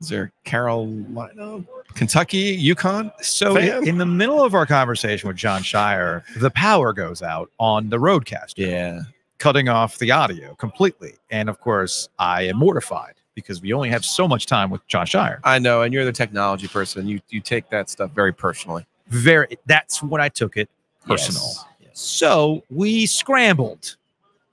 Is there Carolina, Kentucky, UConn? So in the middle of our conversation with Jon Scheyer, the power goes out on the roadcaster. Yeah. Cutting off the audio completely. And of course, I am mortified because we only have so much time with Jon Scheyer. I know, and you're the technology person. You take that stuff very personally. That's when I took it personal. Yes. So we scrambled.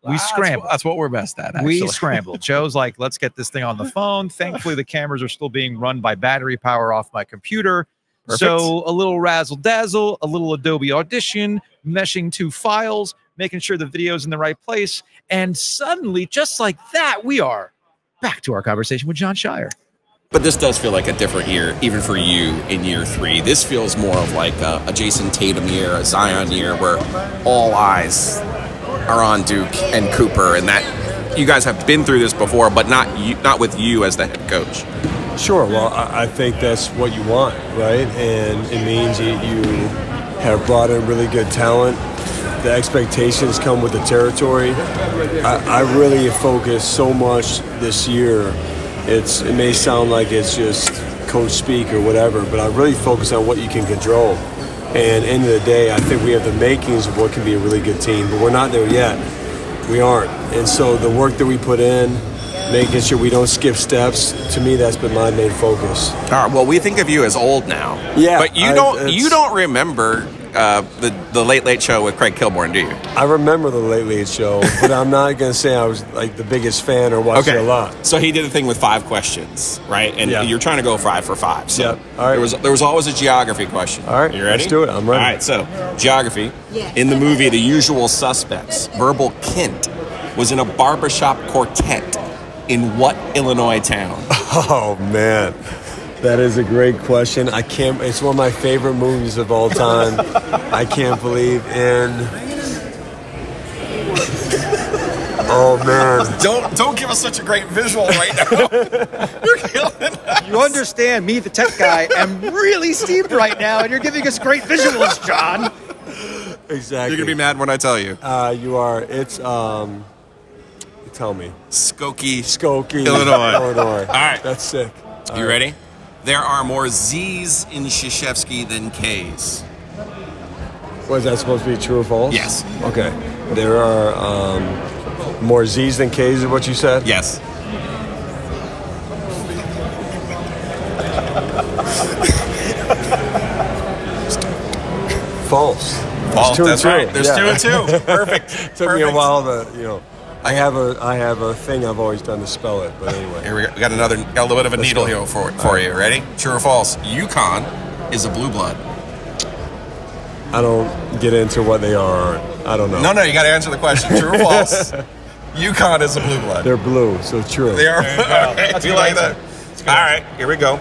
That's what we're best at, actually. We scrambled. Joe's like, let's get this thing on the phone. Thankfully, the cameras are still being run by battery power off my computer. Perfect. So a little razzle-dazzle, a little Adobe Audition, meshing two files, making sure the video's in the right place. And suddenly, just like that, we are back to our conversation with Jon Scheyer. But this does feel like a different year, even for you in year 3. This feels more of like a Jason Tatum year, a Zion year, where all eyes are on Duke and Cooper, and that you guys have been through this before, but not with you as the head coach. Sure. Well, I think that's what you want, right? And it means you have brought in really good talent. The expectations come with the territory. I really focus so much this year. It may sound like it's just coach speak or whatever, but I really focus on what you can control. And end of the day, I think we have the makings of what can be a really good team, but we're not there yet. We aren't. And so the work that we put in, making sure we don't skip steps, to me, that's been my main focus. All right. Well, we think of you as old now. Yeah. But you don't remember the Late Late Show with Craig Kilborn, do you? I remember the Late Late Show, but I'm not going to say I was like the biggest fan or watched it a lot. So he did a thing with 5 questions, right? And you're trying to go 5 for 5. So All right. there was always a geography question. All right. You ready? Let's do it. I'm ready. All right. So geography. Yes. In the movie The Usual Suspects, Verbal Kint was in a barbershop quartet in what Illinois town? Oh, man. That is a great question. It's one of my favorite movies of all time. I can't believe in. Oh man! Don't give us such a great visual right now. You're killing us. You understand, me, the tech guy, am really steamed right now, and you're giving us great visuals, John. Exactly. You're gonna be mad when I tell you. You are. It's tell me. Skokie, Illinois. All right. That's sick. You ready? There are more Z's in Krzyzewski than K's. Was that supposed to be true or false? Yes. Okay. There are more Z's than K's, is what you said? Yes. False. False. That's right. There's 2 and 2. Perfect. Took me a while to, I have a thing I've always done to spell it, but anyway. Here we got a little bit of a needle here for you. Ready? True or false? UConn is a blue blood. I don't get into what they are. I don't know. No, you got to answer the question. True or false? UConn is a blue blood. They're blue, so true. They are. Okay. Do you like that? All right, here we go.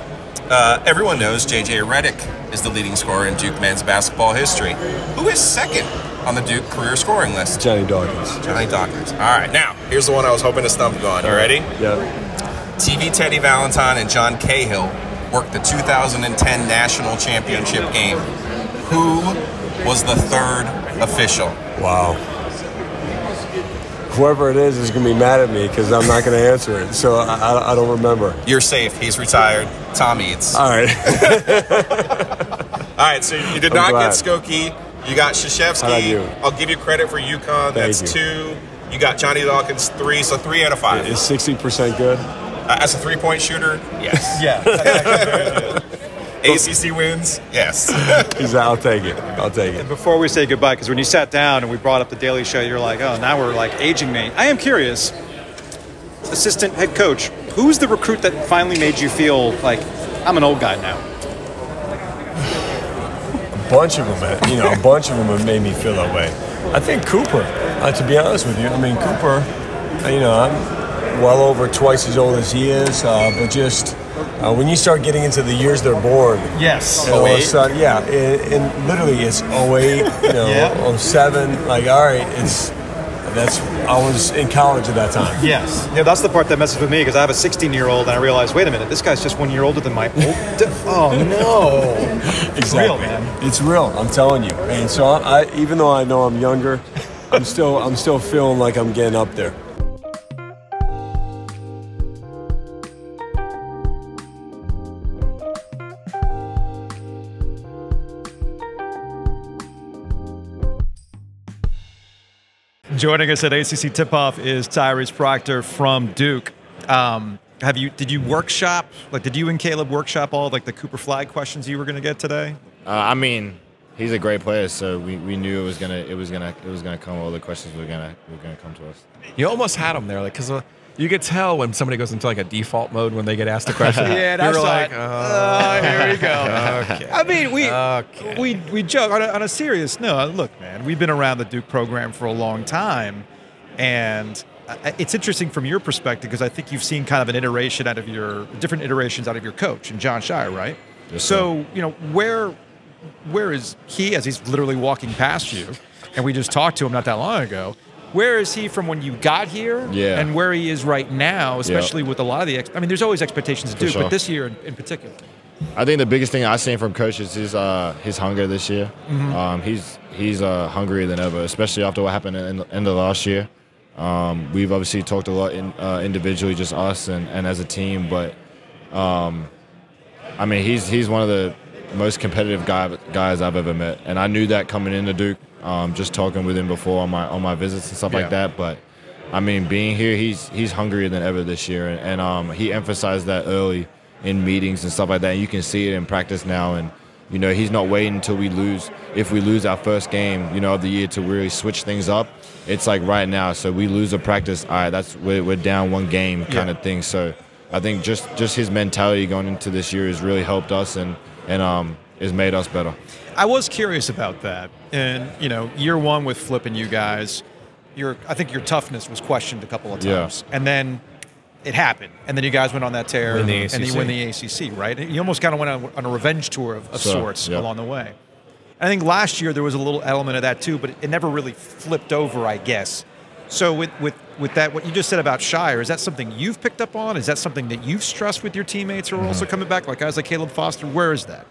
Everyone knows J.J. Redick is the leading scorer in Duke men's basketball history. Who is second on the Duke career scoring list? Johnny Dawkins. Johnny Dawkins. All right, now, here's the one I was hoping to stump you on. You ready? Yeah. TV Teddy Valentine and John Cahill worked the 2010 national championship game. Who was the third official? Wow. Whoever it is going to be mad at me because I'm not going to answer it. So I don't remember. You're safe. He's retired. Tom Eads. All right. All right, so you did not get Skokie. You got Krzyzewski. I'll give you credit for UConn. That's 2. You got Johnny Dawkins, 3. So 3 out of 5. Is 60% good? As a 3-point shooter, yes. Yeah. ACC wins, yes. I'll take it. I'll take it. And before we say goodbye, because when you sat down and we brought up the Daily Show, you're like, oh, now we're like aging me. I am curious, assistant head coach, who's the recruit that finally made you feel like I'm an old guy now? A bunch of them, a bunch of them have made me feel that way. I think Cooper, to be honest with you. I mean, Cooper, I'm well over twice as old as he is, but just when you start getting into the years they're born. Yes. All of a sudden, and literally it's 08, 07, like, all right, I was in college at that time. Yes. Yeah, that's the part that messes with me because I have a 16-year-old and I realize, wait a minute, this guy's just 1 year older than my old. Oh no! Exactly. It's real, man. It's real. I'm telling you. And so I even though I know I'm younger, I'm still feeling like I'm getting up there. Joining us at ACC Tipoff is Tyrese Proctor from Duke. Did you workshop? Like, did you and Caleb workshop all like the Cooper Flagg questions you were going to get today? I mean, he's a great player, so we knew it was gonna come. All the questions were gonna come to us. You almost had them there, like because you could tell when somebody goes into like a default mode when they get asked a question. Yeah, that's like, here we go. Okay. I mean, we joke on a serious note. Look, man, we've been around the Duke program for a long time, and it's interesting from your perspective because I think you've seen kind of an iteration out of different iterations out of your coach and Jon Scheyer, right? Yes, so, you know, where is he as he's literally walking past you? And we just talked to him not that long ago. Where is he from when you got here and where he is right now, especially with a lot of the I mean, there's always expectations to do, but this year in particular. I think the biggest thing I've seen from Coach is his hunger this year. He's hungrier than ever, especially after what happened in the end of last year. We've obviously talked a lot individually, just us and as a team, but I mean, he's one of the most competitive guys I've ever met, and I knew that coming into Duke, just talking with him before on my visits and stuff like that. But I mean, being here, he's hungrier than ever this year, and he emphasized that early in meetings and stuff like that. And you can see it in practice now, and you know, he's not waiting until we lose. If we lose our first game, you know, of the year to really switch things up, it's like right now. So we lose a practice, all right, we're down one game kind of thing. So I think just his mentality going into this year has really helped us and has made us better. I was curious about that, and you know, year one with Flip and you guys, I think your toughness was questioned a couple of times, and then it happened, and then you guys went on that tear, and you win the ACC, right? You almost kind of went on a revenge tour of sorts along the way. I think last year there was a little element of that too, but it never really flipped over, I guess. So with that, what you just said about Scheyer, is that something you've picked up on? Is that something that you've stressed with your teammates who are also coming back, like guys like Caleb Foster? Where is that?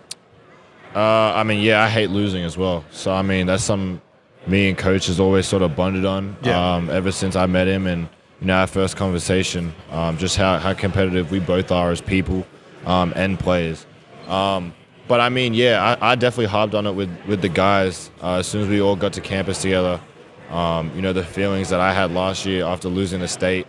I mean, yeah, I hate losing as well. So, I mean, that's something me and Coach has always sort of bonded on ever since I met him. And, you know, our first conversation, just how competitive we both are as people and players. But, I mean, yeah, I definitely harped on it with the guys as soon as we all got to campus together. You know, the feelings that I had last year after losing the state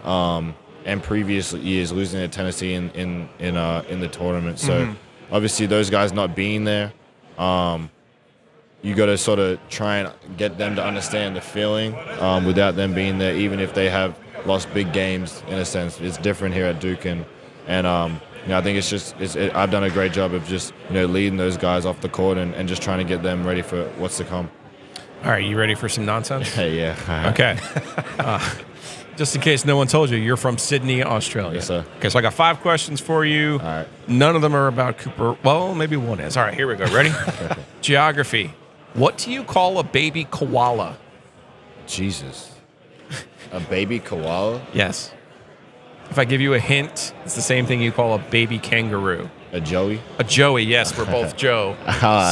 and previous years losing to Tennessee in the tournament. So, obviously, those guys not being there, you got to sort of try and get them to understand the feeling without them being there, even if they have lost big games. In a sense, it's different here at Duke, and you know, I think I've done a great job of just, you know, leading those guys off the court and just trying to get them ready for what's to come. All right, you ready for some nonsense? Yeah. Okay. Just in case no one told you, you're from Sydney, Australia. Yes, sir. Okay, so I got 5 questions for you. All right. None of them are about Cooper. Well, maybe one is. All right, here we go. Ready? Geography. What do you call a baby koala? Jesus. A baby koala? Yes. If I give you a hint, it's the same thing you call a baby kangaroo. A joey? A joey, yes. We're both Joe.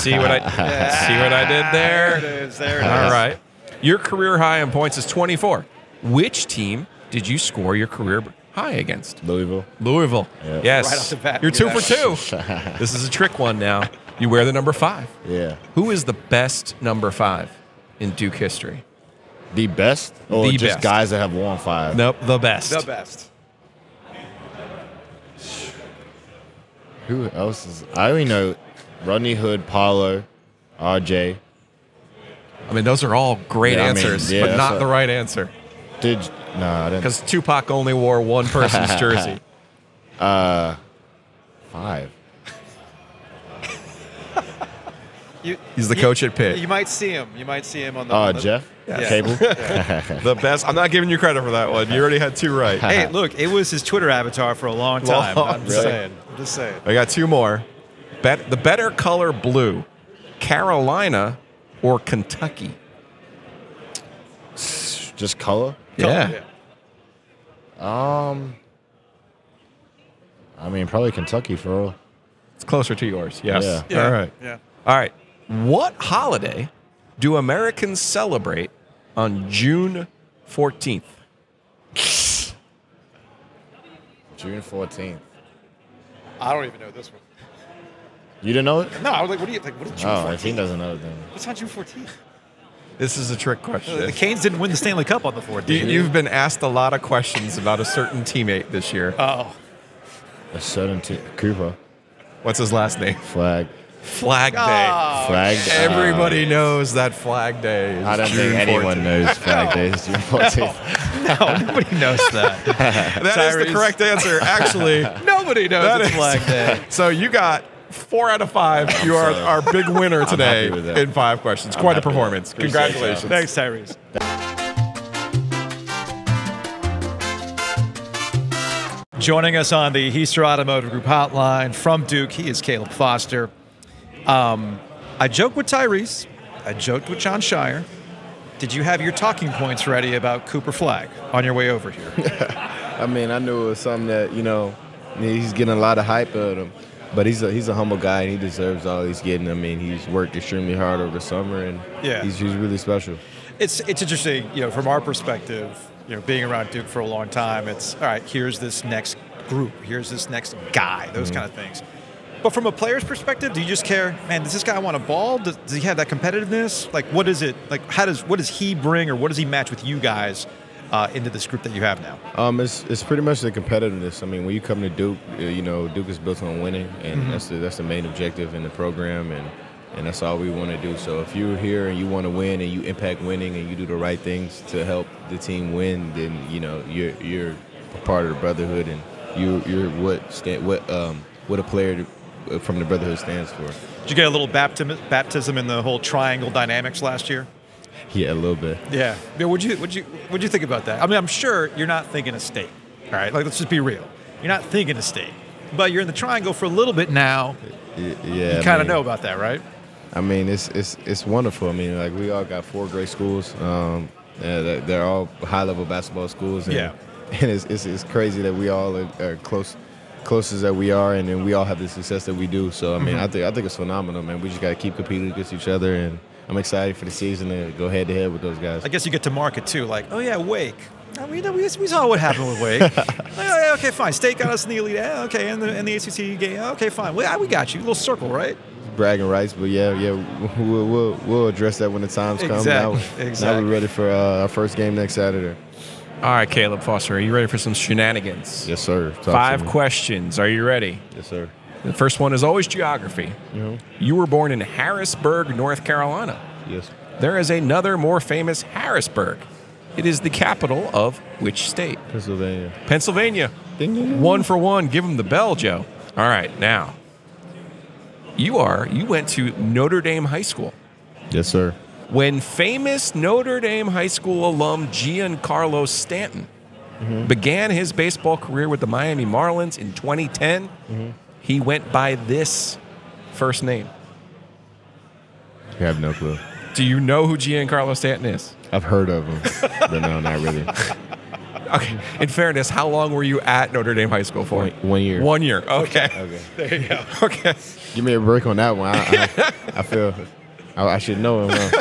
See what I did there? There it is. All right. Your career high in points is 24. Which team did you score your career high against? Louisville. Yeah. Yes. Right off the bat. You're 2 for 2. This is a trick one now. You wear the number 5. Yeah. Who is the best number 5 in Duke history? The best? Or the just best. guys that have worn 5? Nope, the best. The best. Who else is? I only know Rodney Hood, Paolo, RJ. I mean, those are all great answers, but not the right answer. No, I didn't. Because Tupac only wore one person's jersey. 5. He's the coach at Pitt. You might see him. On the. Jeff? Yeah. Cable? The best. I'm not giving you credit for that one. You already had 2 right. Hey, look, it was his Twitter avatar for a long time. I'm just saying. I got 2 more. The better color blue, Carolina or Kentucky? Just color? Yeah. I mean, probably Kentucky for all. It's closer to yours. Yes. Yeah. All right. Yeah. All right. What holiday do Americans celebrate on June 14th? June 14th. I don't even know this one. You didn't know it? No, I was like, what do you think? What is June 14th? If he doesn't know it, then. What's on June 14th? This is a trick question. The Canes didn't win the Stanley Cup on the 14th. You've been asked a lot of questions about a certain teammate this year. Oh. A certain Cooper. What's his last name? Flag. Flag Day. Oh, Flag Day. Everybody knows that Flag Day is I don't June think anyone 14th. knows Flag Day is June 14th. No, nobody knows that. That is the correct answer. Actually, Nobody knows it's Flag Day. So you got 4 out of 5. You are our big winner today happy with that. in 5 questions. Quite a performance. Appreciate Congratulations. Thanks, Tyrese. Joining us on the Heister Automotive Group hotline from Duke, he is Caleb Foster. I joked with Tyrese. I joked with Jon Scheyer. Did you have your talking points ready about Cooper Flagg on your way over here? I mean, I knew it was something that, he's getting a lot of hype out of him. But he's a humble guy, and he deserves all he's getting. I mean, he's worked extremely hard over the summer, and he's really special. It's interesting, from our perspective, being around Duke for a long time, it's, all right, here's this next group, here's this next guy, those kind of things. But from a player's perspective, do you just care, man, does this guy want a ball? Does he have that competitiveness? Like, what is it? Like, what does he bring, or what does he match with you guys into this group that you have now? It's pretty much the competitiveness. I mean, when you come to Duke, Duke is built on winning, and that's the main objective in the program, and that's all we want to do. So if you're here and you want to win and you impact winning and you do the right things to help the team win, then you're a part of the brotherhood, and you're what a player from the brotherhood stands for. Did you get a little baptism in the whole triangle dynamics last year? Yeah, a little bit. Yeah. What'd you think about that? I mean, I'm sure you're not thinking of state. All right, like, let's just be real. You're not thinking of state, but you're in the triangle for a little bit now. Yeah, you kind of know about that, right? I mean, it's wonderful. I mean, like, we all got 4 great schools. They're all high-level basketball schools. And, and it's crazy that we all are close as that we are, and then we all have the success that we do. So I mean, I think it's phenomenal, man. We just got to keep competing against each other, and I'm excited for the season to go head to head with those guys. I guess you get to market too, like, oh yeah, Wake. We saw what happened with Wake. Okay, fine. State got us in the elite. Okay, and the ACC game. Okay, fine. We got you. A little circle, right? Bragging rights, but we'll address that when the times come. Now we're ready for our first game next Saturday. All right, Caleb Foster, are you ready for some shenanigans? Yes, sir. 5 questions. Are you ready? Yes, sir. The first one is always geography. You were born in Harrisburg, North Carolina. Yes. There is another more famous Harrisburg. It is the capital of which state? Pennsylvania. Pennsylvania. Ding, ding, ding. 1 for 1. Give him the bell, Joe. All right, now. You went to Notre Dame High School. Yes, sir. When famous Notre Dame High School alum Giancarlo Stanton began his baseball career with the Miami Marlins in 2010, he went by this first name. I have no clue. Do you know who Giancarlo Stanton is? I've heard of him, but no, not really. Okay. In fairness, how long were you at Notre Dame High School for? 1 year. 1 year. Okay. There you go. Okay. Give me a break on that one. I feel I should know him.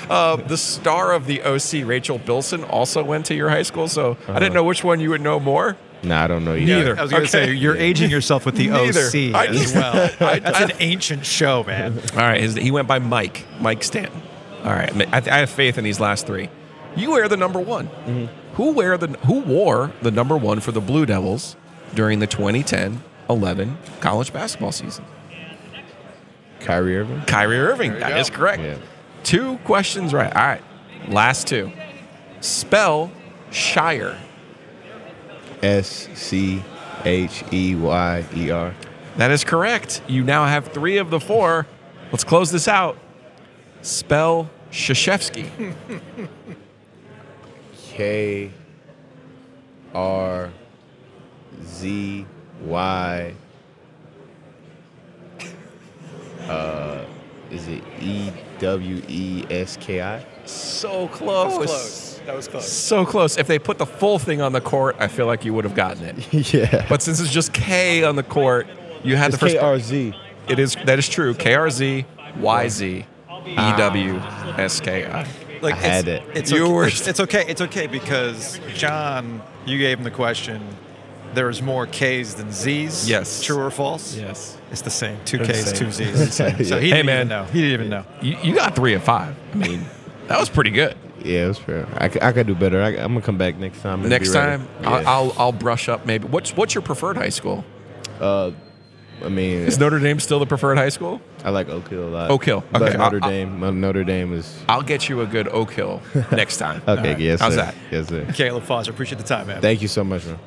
The star of the OC, Rachel Bilson, also went to your high school, so I didn't know which one you would know more. Nah, I don't know either. Neither. I was going to say, you're aging yourself with the OC as well. That's an ancient show, man. All right. He went by Mike Stanton. All right. I have faith in these last 3. You wear the number 1. Who wore the number 1 for the Blue Devils during the 2010-11 college basketball season? Kyrie Irving. Kyrie Irving. That is correct. Yeah. 2 questions right. All right. Last 2. Spell Scheyer. Scheyer. That is correct. You now have 3 of the 4. Let's close this out. Spell Krzyzewski. KRZY. Is it EWESKI? So close. That was close. So close. If they put the full thing on the court, I feel like you would have gotten it. Yeah. But since it's just K on the court, you had it's the first KRZ. That is true. KRZ YZ EWSKI. Like, I had it. It's okay. It's okay because John, you gave him the question. There is more K's than Z's. Yes. True or false? Yes. It's the same. 2 K's, 2 Z's. So he didn't even know. He didn't even know. You got 3 of 5. I mean, that was pretty good. Yeah, it was fair. I could do better. I'm gonna come back next time. Next time, yeah. I'll brush up maybe. What's your preferred high school? I mean, is Notre Dame still the preferred high school? I like Oak Hill a lot. Oak Hill. Okay. But Notre Dame is. I'll get you a good Oak Hill next time. Okay. Right. Yes. How's sir. that? Yes, sir. Caleb Foster, appreciate the time, man. Thank you so much, man.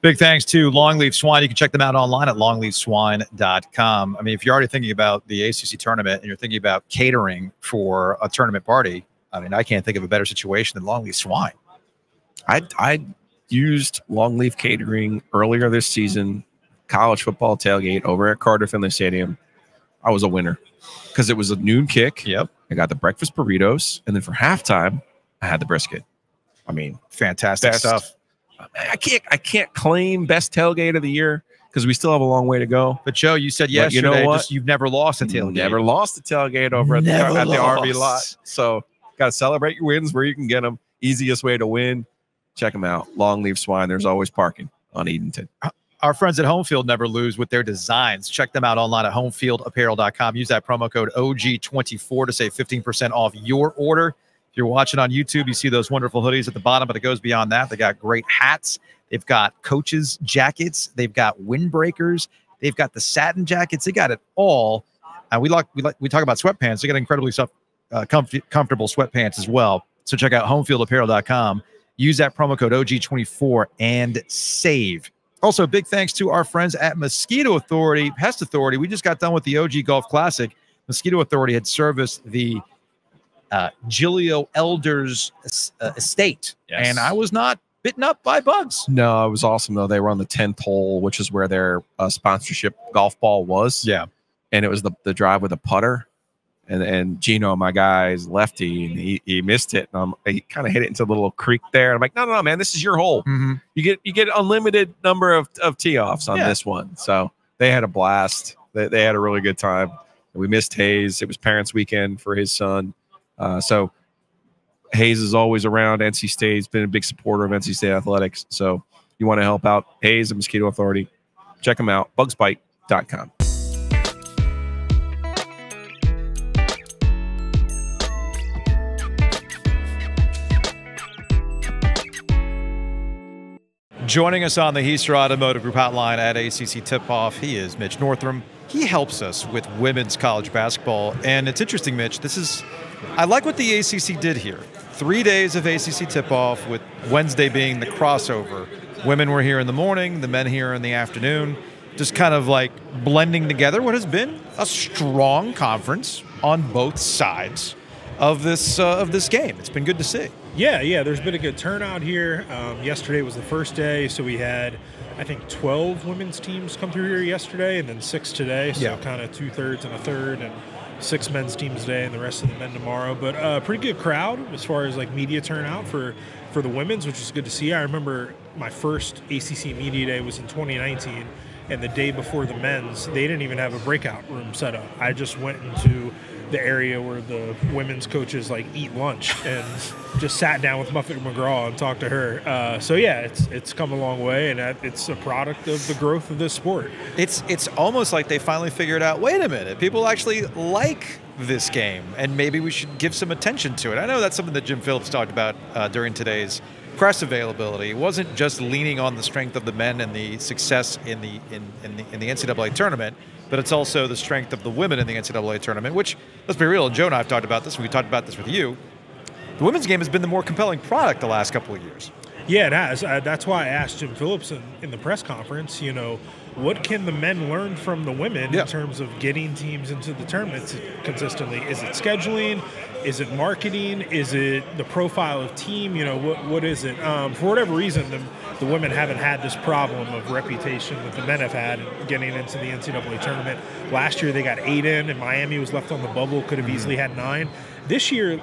Big thanks to Longleaf Swine. You can check them out online at longleafswine.com. I mean, if you're already thinking about the ACC tournament and you're thinking about catering for a tournament party, I mean, I can't think of a better situation than Longleaf Swine. I used Longleaf Catering earlier this season, college football tailgate over at Carter Finley Stadium. I was a winner because it was a noon kick. Yep. I got the breakfast burritos, and then for halftime, I had the brisket. I mean, fantastic stuff. I can't claim best tailgate of the year because we still have a long way to go. But Joe, you said yesterday, you know what? You've never lost a tailgate. Never lost a tailgate over at the RV lot. So got to celebrate your wins where you can get them. Easiest way to win. Check them out. Longleaf Swine. There's always parking on Edenton. Our friends at Homefield never lose with their designs. Check them out online at homefieldapparel.com. Use that promo code OG24 to save 15% off your order. If you're watching on YouTube, you see those wonderful hoodies at the bottom, but it goes beyond that. They got great hats. They've got coaches' jackets. They've got windbreakers. They've got the satin jackets. They got it all. We talk about sweatpants. They got incredibly comfortable sweatpants as well. So check out homefieldapparel.com. Use that promo code OG24 and save. Also, big thanks to our friends at Mosquito Authority, Pest Authority. We just got done with the OG Golf Classic. Mosquito Authority had serviced the Giglio Elders estate, and I was not bitten up by bugs. No, it was awesome, though. They were on the 10th hole, which is where their sponsorship golf ball was. Yeah. And it was the drive with a putter. And Gino, my guy's lefty, and he missed it. And he kind of hit it into the little creek there. And I'm like, no, man, this is your hole. Mm-hmm. You get unlimited number of tee-offs on this one. So they had a blast. They had a really good time. We missed Hayes. It was Parents' Weekend for his son. So Hayes is always around NC State. He's been a big supporter of NC State athletics. So you want to help out Hayes and Mosquito Authority, check them out, bugsbite.com. Joining us on the Heister Automotive Group hotline at ACC Tipoff, he is Mitch Northam. He helps us with women's college basketball. And it's interesting, Mitch, I like what the ACC did here. 3 days of ACC Tipoff, with Wednesday being the crossover. Women were here in the morning, the men here in the afternoon, just kind of like blending together what has been a strong conference on both sides of this game. It's been good to see. Yeah, there's been a good turnout here. Yesterday was the first day, so we had, I think, 12 women's teams come through here yesterday, and then 6 today, so kind of 2/3 and a third, and 6 men's teams today, and the rest of the men tomorrow. But pretty good crowd as far as like media turnout for the women's, which is good to see. I remember my first ACC media day was in 2019, and the day before the men's, they didn't even have a breakout room set up. I just went into the area where the women's coaches like eat lunch and just sat down with Muffet McGraw and talked to her. So yeah, it's come a long way, and it's a product of the growth of this sport. It's almost like they finally figured out, wait a minute, people actually like this game, and maybe we should give some attention to it. I know that's something that Jim Phillips talked about during today's press availability. It wasn't just leaning on the strength of the men and the success in the NCAA tournament, but it's also the strength of the women in the NCAA tournament, which, let's be real, and Joe and I have talked about this, and we talked about this with you. The women's game has been the more compelling product the last couple of years. Yeah, it has. That's why I asked Jim Phillips in the press conference, what can the men learn from the women in terms of getting teams into the tournaments consistently? Is it scheduling? Is it marketing? Is it the profile of team? What is it? For whatever reason, the women haven't had this problem of reputation that the men have had getting into the NCAA tournament. Last year they got 8 in, and Miami was left on the bubble, could have easily had 9. This year,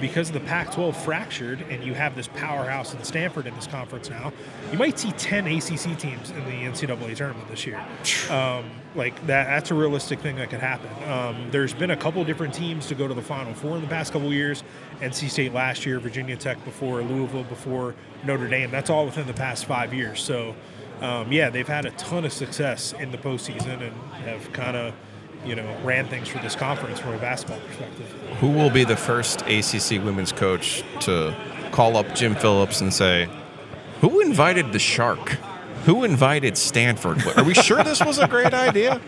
because the Pac-12 fractured and you have this powerhouse in Stanford in this conference now, you might see 10 ACC teams in the NCAA tournament this year. That's a realistic thing that could happen. There's been a couple different teams to go to the Final Four in the past couple years. NC State last year, Virginia Tech before, Louisville before, Notre Dame. That's all within the past 5 years. So, they've had a ton of success in the postseason and have kind of ran things for this conference from a basketball perspective. Who will be the first ACC women's coach to call up Jim Phillips and say, who invited the Shark? Who invited Stanford? Are we sure this was a great idea?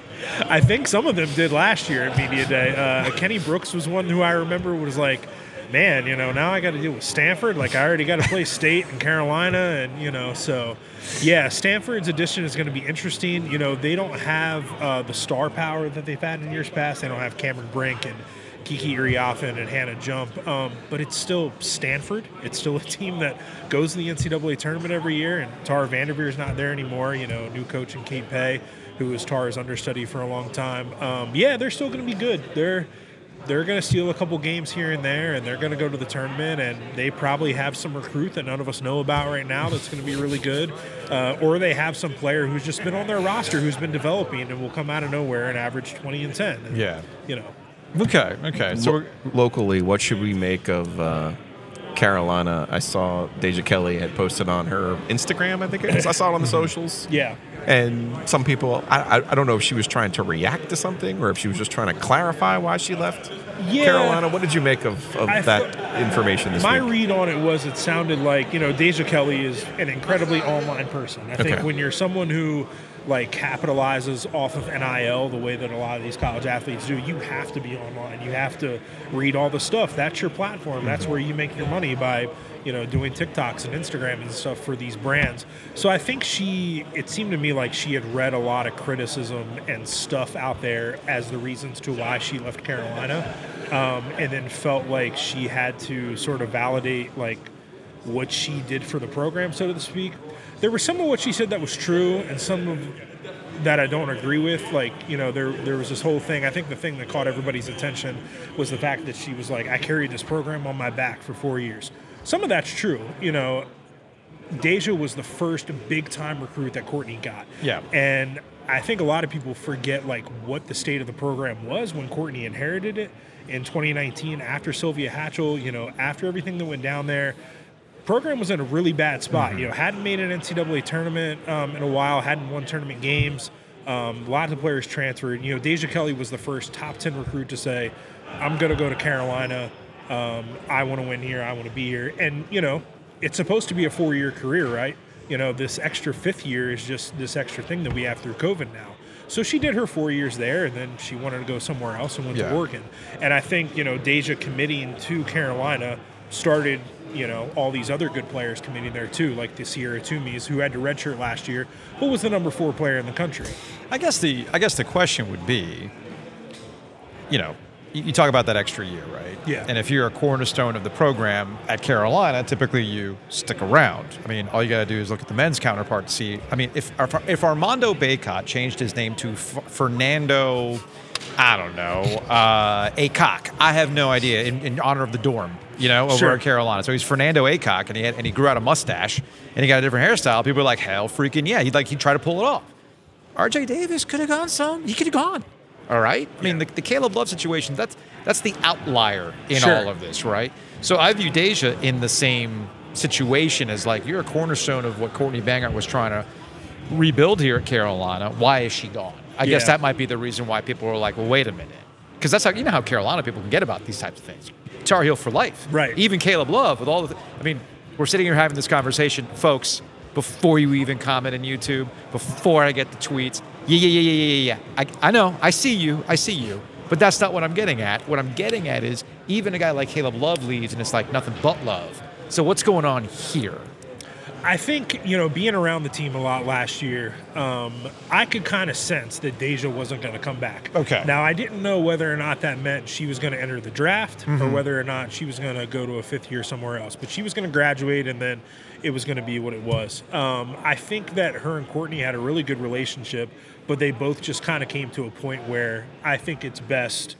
I think some of them did last year at Media Day. Kenny Brooks was one who I remember was like, man, now I got to deal with Stanford. Like, I already got to play State and Carolina, and, so, yeah, Stanford's addition is going to be interesting. They don't have the star power that they've had in years past. They don't have Cameron Brink and Kiki Iriafen and Hannah Jump, but it's still Stanford. It's still a team that goes to the NCAA tournament every year, and Tara Vanderveer's not there anymore. New coach in Kate Pay, who was Tara's understudy for a long time. Yeah, they're still going to be good. They're going to steal a couple games here and there, and they're going to go to the tournament, and they probably have some recruit that none of us know about right now that's going to be really good, or they have some player who's just been on their roster who's been developing and will come out of nowhere and average 20 and 10. And, yeah. Okay. So locally, what should we make of Carolina? I saw Deja Kelly had posted on her Instagram, I think it is. I saw it on the socials. Yeah. And some people, I don't know if she was trying to react to something or if she was just trying to clarify why she left Carolina. What did you make of that information this week? My read on it was it sounded like, Deja Kelly is an incredibly online person. I think when you're someone who capitalizes off of NIL the way that a lot of these college athletes do, you have to be online. You have to read all the stuff. That's your platform. That's where you make your money by, doing TikToks and Instagram and stuff for these brands. So I think it seemed to me like she had read a lot of criticism and stuff out there as the reasons to why she left Carolina, and then felt like she had to sort of validate what she did for the program, so to speak. There was some of what she said that was true and some of that I don't agree with. There was this whole thing. I think the thing that caught everybody's attention was the fact that she was like, I carried this program on my back for 4 years. Some of that's true. Deja was the first big-time recruit that Courtney got. Yeah. And I think a lot of people forget, what the state of the program was when Courtney inherited it in 2019 after Sylvia Hatchell, after everything that went down there. Program was in a really bad spot. Hadn't made an NCAA tournament in a while, hadn't won tournament games. Lots of players transferred. Deja Kelly was the first top 10 recruit to say, I'm going to go to Carolina. I want to win here. I want to be here. And, it's supposed to be a 4-year career, right? This extra 5th year is just this extra thing that we have through COVID now. So she did her 4 years there, and then she wanted to go somewhere else and went to Oregon. And I think, Deja committing to Carolina started all these other good players committing there too, like the Sierra Tumis, who had to redshirt last year, but was the number 4 player in the country. I guess the question would be, you talk about that extra year, right? Yeah. And if you're a cornerstone of the program at Carolina, typically you stick around. I mean, all you got to do is look at the men's counterpart to see. I mean, if Armando Baycott changed his name to Fernando, I don't know, Acock, I have no idea, in honor of the dorm, over at Carolina. So he's Fernando Acock, and he grew out a mustache, and he got a different hairstyle. People are like, hell freaking yeah. He'd try to pull it off. RJ Davis could have gone some. He could have gone. All right? I mean, the Caleb Love situation, that's the outlier in all of this, right? So I view Deja in the same situation as you're a cornerstone of what Courtney Bangert was trying to rebuild here at Carolina. Why is she gone? I guess that might be the reason why people were like, well, wait a minute. Because that's how, how Carolina people can get about these types of things. Tar Heel for life. Right. Even Caleb Love with all the we're sitting here having this conversation, folks, before you even comment on YouTube, before I get the tweets. Yeah. I know. I see you. But that's not what I'm getting at. What I'm getting at is even a guy like Caleb Love leaves, and it's nothing but love. So what's going on here? I think, being around the team a lot last year, I could kind of sense that Deja wasn't going to come back. Okay. Now, I didn't know whether or not that meant she was going to enter the draft or whether or not she was going to go to a 5th year somewhere else. But she was going to graduate, and then it was going to be what it was. I think that her and Courtney had a really good relationship, but they both just kind of came to a point where I think it's best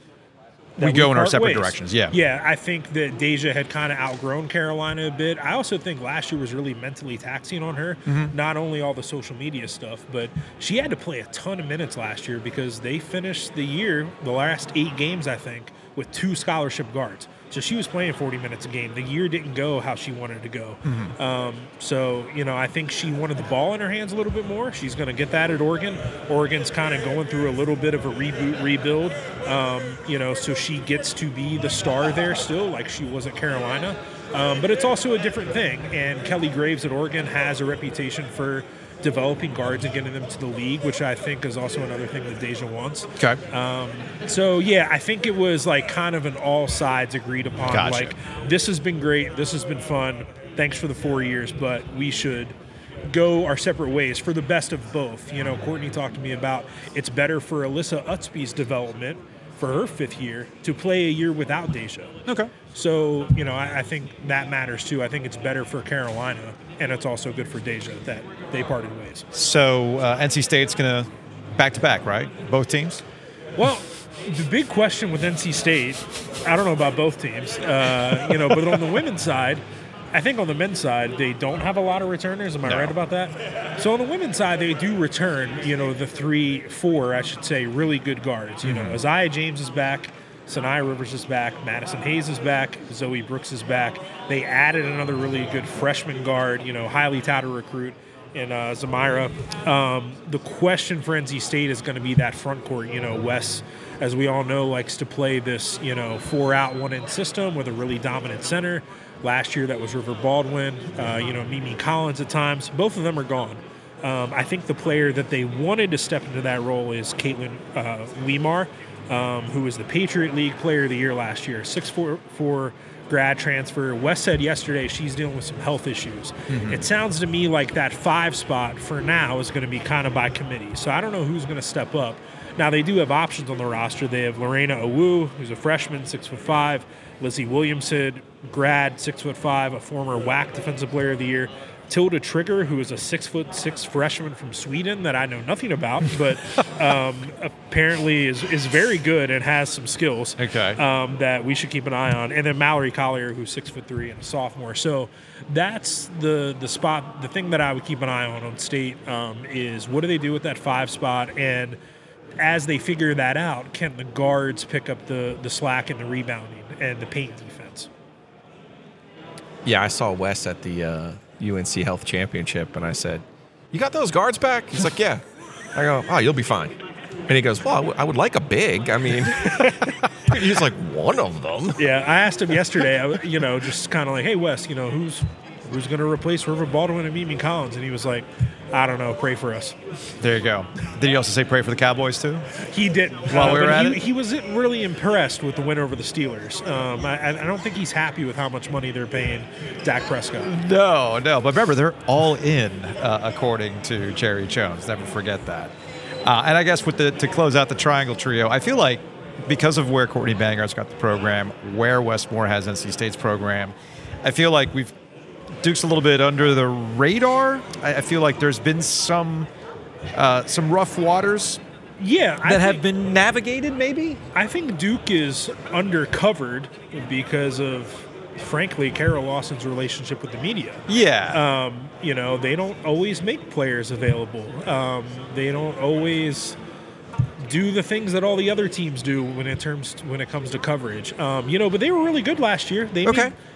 we go in our separate ways. Directions, yeah. Yeah, I think that Deja had kind of outgrown Carolina a bit. I also think last year was really mentally taxing on her. Not only all the social media stuff, but she had to play a ton of minutes last year because they finished the year, the last 8 games, I think, with 2 scholarship guards. So she was playing 40 minutes a game. The year didn't go how she wanted to go. So, I think she wanted the ball in her hands a little bit more. She's going to get that at Oregon. Oregon's kind of going through a little bit of a rebuild, so she gets to be the star there still like she was at Carolina. But it's also a different thing. And Kelly Graves at Oregon has a reputation for developing guards and getting them to the league, which I think is also another thing that Deja wants. Okay. So yeah, I think it was like kind of an all sides agreed upon. Gotcha. Like, this has been great, this has been fun. Thanks for the 4 years, but we should go our separate ways for the best of both. You know, Courtney talked to me about it's better for Alyssa Utsby's development for her 5th year to play a year without Deja. Okay. So, you know, I think that matters too. I think it's better for Carolina, and it's also good for Deja that they parted ways. So NC State's going to back-to-back, right? Both teams? Well, the big question with NC State, I don't know about both teams, you know, but on the women's side, I think on the men's side, they don't have a lot of returners. Am I right about that? So on the women's side, they do return, you know, the 4, I should say, really good guards. You know, Isaiah James is back. Sanaya Rivers is back. Madison Hayes is back. Zoe Brooks is back. They added another really good freshman guard, you know, highly touted recruit in Zamira. The question for NC State is going to be that front court. You know, Wes, as we all know, likes to play this, you know, 4-out, 1-in system with a really dominant center. Last year, that was River Baldwin, you know, Mimi Collins at times. Both of them are gone. I think the player that they wanted to step into that role is Caitlin Lemar, who was the Patriot League Player of the Year last year, 6'4" grad transfer. Wes said yesterday she's dealing with some health issues. It sounds to me like that 5 spot for now is going to be kind of by committee. So I don't know who's going to step up. Now, they do have options on the roster. They have Lorena Owu, who's a freshman, 6'5", Lizzie Williamson, grad, 6'5", a former WAC Defensive Player of the Year, Tilda Trigger, who is a 6'6" freshman from Sweden that I know nothing about, but apparently is very good and has some skills that we should keep an eye on. And then Mallory Collier, who's 6'3" and a sophomore. So that's the spot. The thing that I would keep an eye on State is what do they do with that 5 spot, and as they figure that out, can the guards pick up the slack and the rebounding and the paint defense? Yeah, I saw Wes at the UNC Health Championship, and I said, "You got those guards back?" He's like, "Yeah." I go, "Oh, you'll be fine." And he goes, "Well, I would like a big. I mean," he's like, "One of them." Yeah, I asked him yesterday, you know, just kind of like, "Hey, Wes, you know, who's going to replace River Baldwin and Mimi Collins?" And he was like, "I don't know. Pray for us." There you go. Did he also say pray for the Cowboys too? He didn't. While we were at it? He wasn't really impressed with the win over the Steelers. I don't think he's happy with how much money they're paying Dak Prescott. No. But remember, they're all in, according to Jerry Jones. Never forget that. And I guess to close out the triangle trio, I feel like because of where Courtney Banger's got the program, where Westmore has NC State's program, I feel like Duke's a little bit under the radar. I feel like there's been some rough waters that have been navigated, maybe? I think Duke is undercovered because of, frankly, Carol Lawson's relationship with the media. Yeah. You know, they don't always make players available. They don't always do the things that all the other teams do when it comes to coverage. You know, but they were really good last year.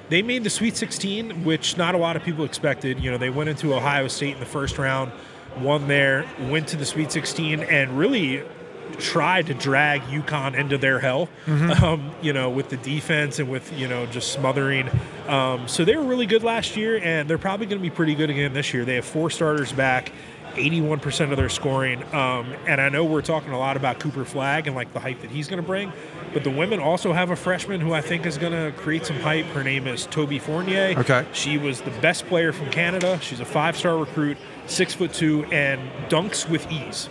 They made the Sweet 16, which not a lot of people expected. You know, they went into Ohio State in the first round, won there, went to the Sweet 16, and really tried to drag UConn into their hell, you know, with the defense and with, you know, just smothering. So they were really good last year, and they're probably going to be pretty good again this year. They have 4 starters back, 81% of their scoring. And I know we're talking a lot about Cooper Flagg and, like, the hype that he's going to bring. But the women also have a freshman who I think is going to create some hype. Her name is Toby Fournier. Okay. She was the best player from Canada. She's a 5-star recruit, 6'2", and dunks with ease.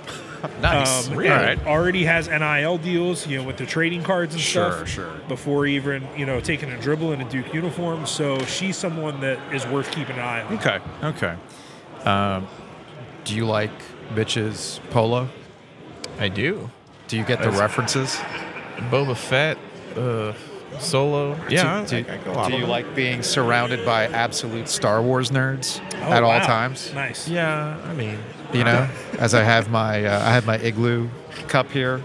Nice. Right. Already has NIL deals, you know, with the trading cards and stuff. Sure. Before even, you know, taking a dribble in a Duke uniform. So she's someone that is worth keeping an eye on. Okay. Do you like Mitch's polo? I do. Do you get the references? Boba Fett, Solo. Yeah, Do you like being surrounded by absolute Star Wars nerds at all times? Nice. Yeah, I mean, you know, as I have my igloo cup here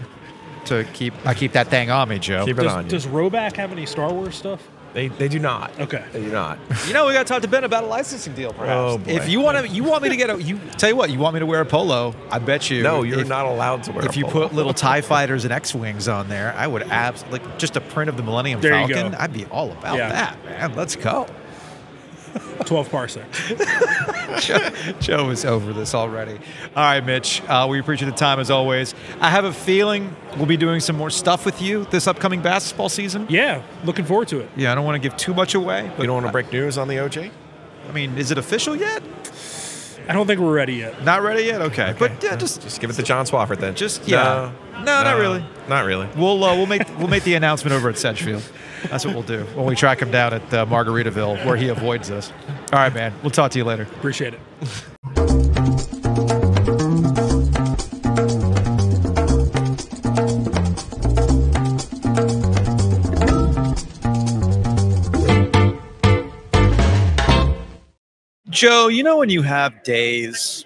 to keep that thing on me, Joe. Keep it on you. Does Roback have any Star Wars stuff? They do not. Okay. They do not. You know, we got to talk to Ben about a licensing deal, perhaps. Oh, boy. If you want me to get tell you what, you want me to wear a polo, I bet you. No, you're not allowed to wear a polo. If you put little TIE fighters and X-Wings on there, I would absolutely, like, just a print of the Millennium Falcon, I'd be all about that, man. Let's go. 12 parsecs. Joe is over this already. All right, Mitch, we appreciate the time as always. I have a feeling we'll be doing some more stuff with you this upcoming basketball season. Yeah, looking forward to it. Yeah, I don't want to give too much away. But you don't want to break news on the OJ? I mean, is it official yet? I don't think we're ready yet. Not ready yet? Okay. But yeah, just give it to John Swafford then. Just No, not really. Not really. We'll make the announcement over at Sedgefield. That's what we'll do when we track him down at Margaritaville, where he avoids us. All right, man. We'll talk to you later. Appreciate it. Joe, you know when you have days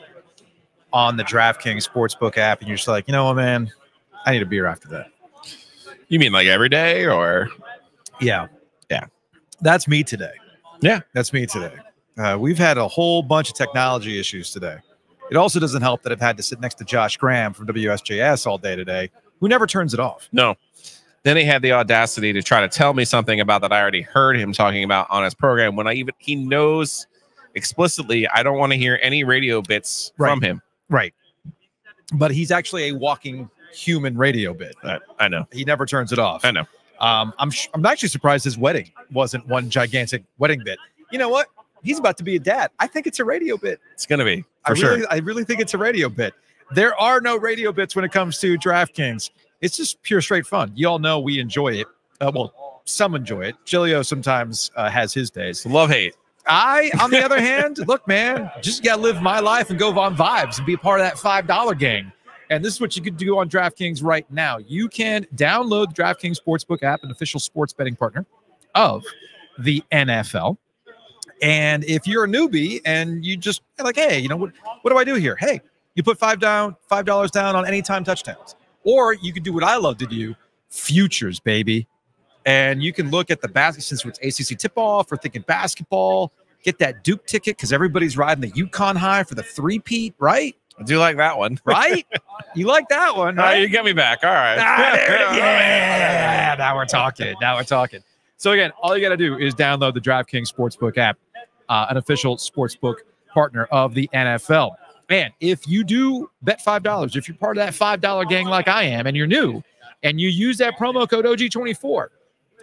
on the DraftKings Sportsbook app and you're just like, you know what, man, I need a beer after that. You mean like every day or? Yeah. Yeah. That's me today. Yeah. That's me today. We've had a whole bunch of technology issues today. It also doesn't help that I've had to sit next to Josh Graham from WSJS all day today, who never turns it off. No. Then he had the audacity to try to tell me something about that I already heard him talking about on his program when he knows explicitly I don't want to hear any radio bits from him. Right. But he's actually a walking human radio bit. I know. He never turns it off. I know. I'm actually surprised his wedding wasn't one gigantic wedding bit. You know what? He's about to be a dad. I think it's a radio bit. It's going to be, sure. I really think it's a radio bit. There are no radio bits when it comes to DraftKings. It's just pure straight fun. You all know we enjoy it. Well, some enjoy it. Giglio sometimes has his days. Love-hate. I, on the other hand, look, man, just got to live my life and go on vibes and be a part of that $5 gang. And this is what you could do on DraftKings right now. You can download the DraftKings Sportsbook app, an official sports betting partner of the NFL. And if you're a newbie and you just like, hey, you know, what do I do here? Hey, you put $5 down on anytime touchdowns. Or you can do what I love to do, futures, baby. And you can look at the basket since it's ACC Tipoff or thinking basketball. Get that Duke ticket because everybody's riding the UConn high for the three-peat, right? I do like that one. Right? You like that one, right? You get me back. All right. Yeah, now we're talking. So again, all you got to do is download the DraftKings Sportsbook app, an official sportsbook partner of the NFL. And if you do bet $5, if you're part of that $5 gang like I am, and you're new, and you use that promo code OG24,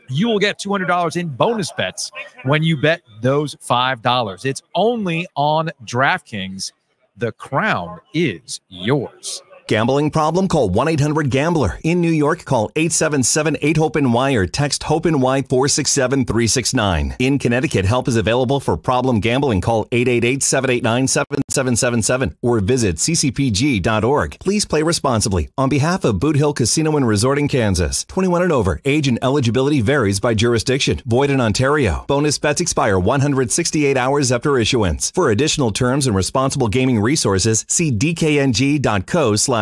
you will get $200 in bonus bets when you bet those $5. It's only on DraftKings. The crown is yours. Gambling problem? Call 1-800-GAMBLER. In New York, call 877-8-HOPE-NY or text HOPE-NY 467-369. In Connecticut, help is available for problem gambling. Call 888-789-7777 or visit ccpg.org. Please play responsibly. On behalf of Boot Hill Casino and Resort in Kansas, 21 and over. Age and eligibility varies by jurisdiction. Void in Ontario. Bonus bets expire 168 hours after issuance. For additional terms and responsible gaming resources, see dkng.co/FTBall.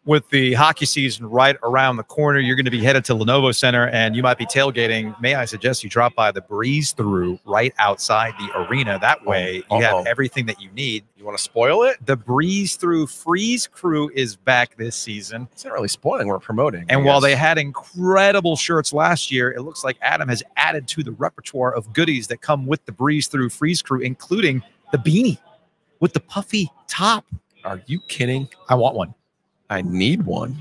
With the hockey season right around the corner, you're going to be headed to Lenovo Center and you might be tailgating. May I suggest you drop by the Breeze Through right outside the arena? That way you have everything that you need. You want to spoil it? The Breeze Through Freeze Crew is back this season. It's not really spoiling. We're promoting. And while they had incredible shirts last year, it looks like Adam has added to the repertoire of goodies that come with the Breeze Through Freeze Crew, including the beanie with the puffy top. Are you kidding? I want one. I need one.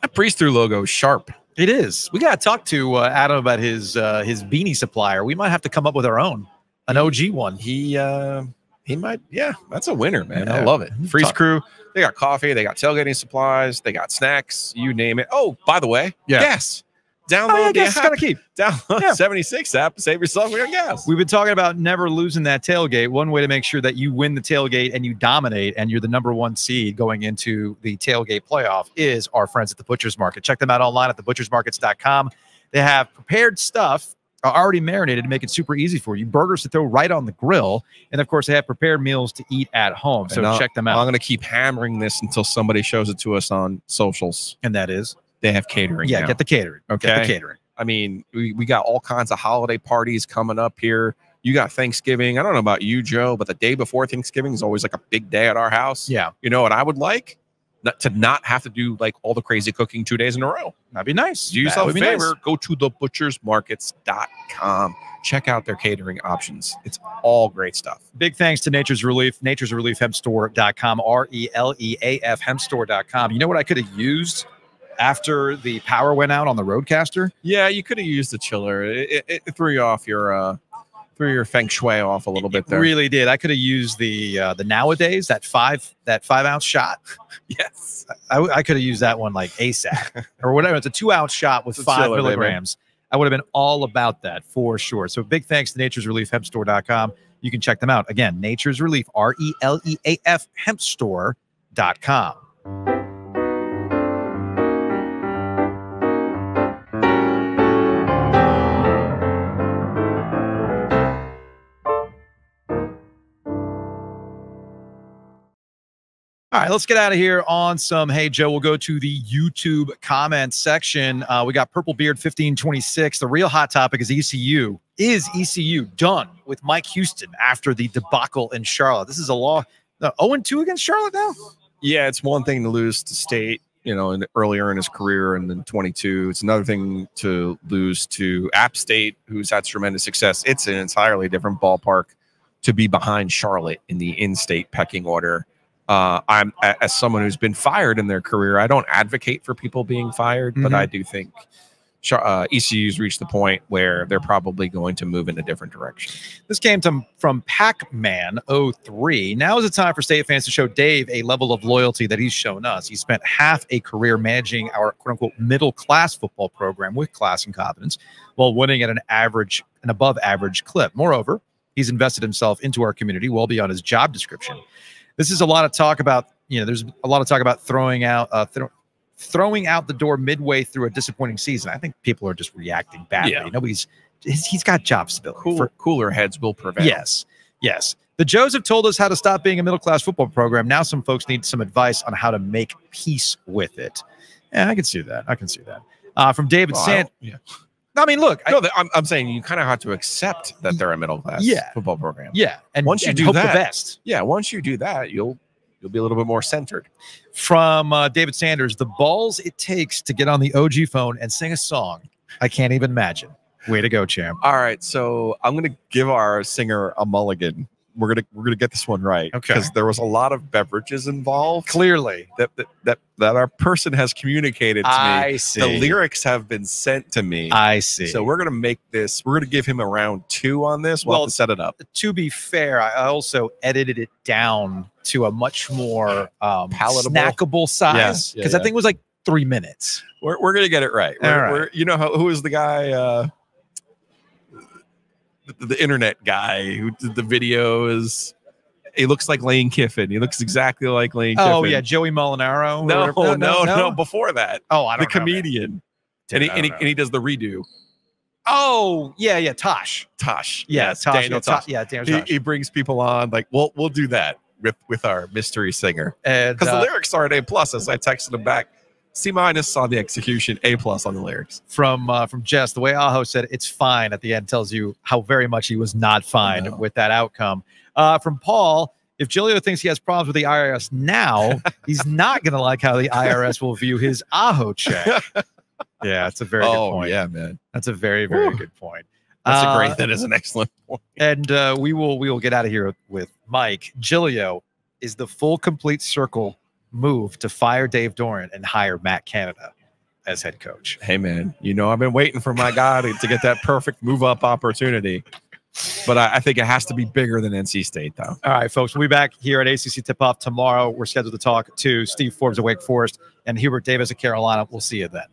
That Breeze Through logo is sharp. It is. We got to talk to Adam about his beanie supplier. We might have to come up with our own, an OG one. He might. Yeah, that's a winner, man. Yeah. I love it. Freeze Crew. They got coffee. They got tailgating supplies. They got snacks. You name it. Oh, by the way, gas. Download the app. Download 76 app to save yourself your gas. We've been talking about never losing that tailgate. One way to make sure that you win the tailgate and you dominate and you're the #1 seed going into the tailgate playoff is our friends at the Butcher's Market. Check them out online at thebutchersmarkets.com. They have prepared stuff already marinated to make it super easy for you. Burgers to throw right on the grill. And, of course, they have prepared meals to eat at home. So check them out. I'm going to keep hammering this until somebody shows it to us on socials. And that is? They have catering. Yeah, now. Get the catering. Okay. Get the catering. I mean, we got all kinds of holiday parties coming up here. You got Thanksgiving. I don't know about you, Joe, but the day before Thanksgiving is always like a big day at our house. Yeah. You know what I would like? to not have to do like all the crazy cooking 2 days in a row. That'd be nice. Do yourself a favor. Go to thebutchersmarkets.com. Check out their catering options. It's all great stuff. Big thanks to Nature's Relief, naturesreliefhempstore.com, RELEAF hempstore.com. You know what I could have used after the power went out on the Roadcaster? Yeah, you could have used the chiller. It threw you off your feng shui off a little bit there. It really did. I could have used the nowadays that 5 ounce shot. Yes, I could have used that one like ASAP or whatever. It's a 2 ounce shot with 5 milligrams. Baby. I would have been all about that for sure. So big thanks to Nature's Relief hempstore.com. You can check them out again. Nature's Relief, RELEAF hempstore.com. All right, let's get out of here on some Hey Joe. We'll go to the YouTube comments section. We got Purple Beard 1526. The real hot topic is ECU. Is ECU done with Mike Houston after the debacle in Charlotte? This is a law. 0-2 against Charlotte now? Yeah, it's one thing to lose to State, earlier in his career and then 22. It's another thing to lose to App State, who's had tremendous success. It's an entirely different ballpark to be behind Charlotte in the in-state pecking order. I'm as someone who's been fired in their career, I don't advocate for people being fired, but I do think ECU's reached the point where they're probably going to move in a different direction. This came from Pac-Man03. Now is the time for State fans to show Dave a level of loyalty that he's shown us. He spent half a career managing our quote-unquote middle-class football program with class and competence while winning at an above-average clip. Moreover, he's invested himself into our community well beyond his job description. This is a lot of talk about, there's a lot of talk about throwing out the door midway through a disappointing season. I think people are just reacting badly. Yeah. He's got job stability. Cooler heads will prevail. Yes. The Joes have told us how to stop being a middle-class football program. Now some folks need some advice on how to make peace with it. Yeah, I can see that. From David Sand. Yeah. I mean, look. I'm saying you kind of have to accept that they're a middle-class football program. Yeah, and once you do hope that, the best. Yeah, once you do that, you'll be a little bit more centered. From David Sanders, the balls it takes to get on the OG phone and sing a song, I can't even imagine. Way to go, champ. All right, so I'm gonna give our singer a mulligan. We're gonna get this one right, okay? Because there was a lot of beverages involved. Clearly, that our person has communicated to me. I see. The lyrics have been sent to me. I see. So we're gonna make this. We're gonna give him a round 2 on this. We'll have to set it up. To be fair, I also edited it down to a much more palatable, snackable size because I think it was like 3 minutes. We're gonna get it right. Who is the guy? The internet guy who did the videos. He looks like Lane Kiffin. He looks exactly like Lane Kiffin. Oh, yeah, Joey Molinaro. No, before that. Oh, I don't know. The comedian. And he does the redo. Oh, yeah, Tosh. Yeah, Tosh. Daniel Tosh. Daniel Tosh. He brings people on like, we'll do that with our mystery singer. Because the lyrics are an A+, as I texted him back. C- on the execution, A+ on the lyrics. From Jess, the way Aho said it's fine at the end tells you how very much he was not fine with that outcome. From Paul, if Giglio thinks he has problems with the IRS now, he's not going to like how the IRS will view his Aho check. Yeah, that's a very good point. Yeah, man. That's a very, very good point. That is an excellent point. And we will get out of here with Mike. Giglio is the full complete circle move to fire Dave Doran and hire Matt Canada as head coach. Hey, man, I've been waiting for my guy to get that perfect move-up opportunity. But I think it has to be bigger than NC State, though. All right, folks, we'll be back here at ACC Tipoff tomorrow. We're scheduled to talk to Steve Forbes of Wake Forest and Hubert Davis of Carolina. We'll see you then.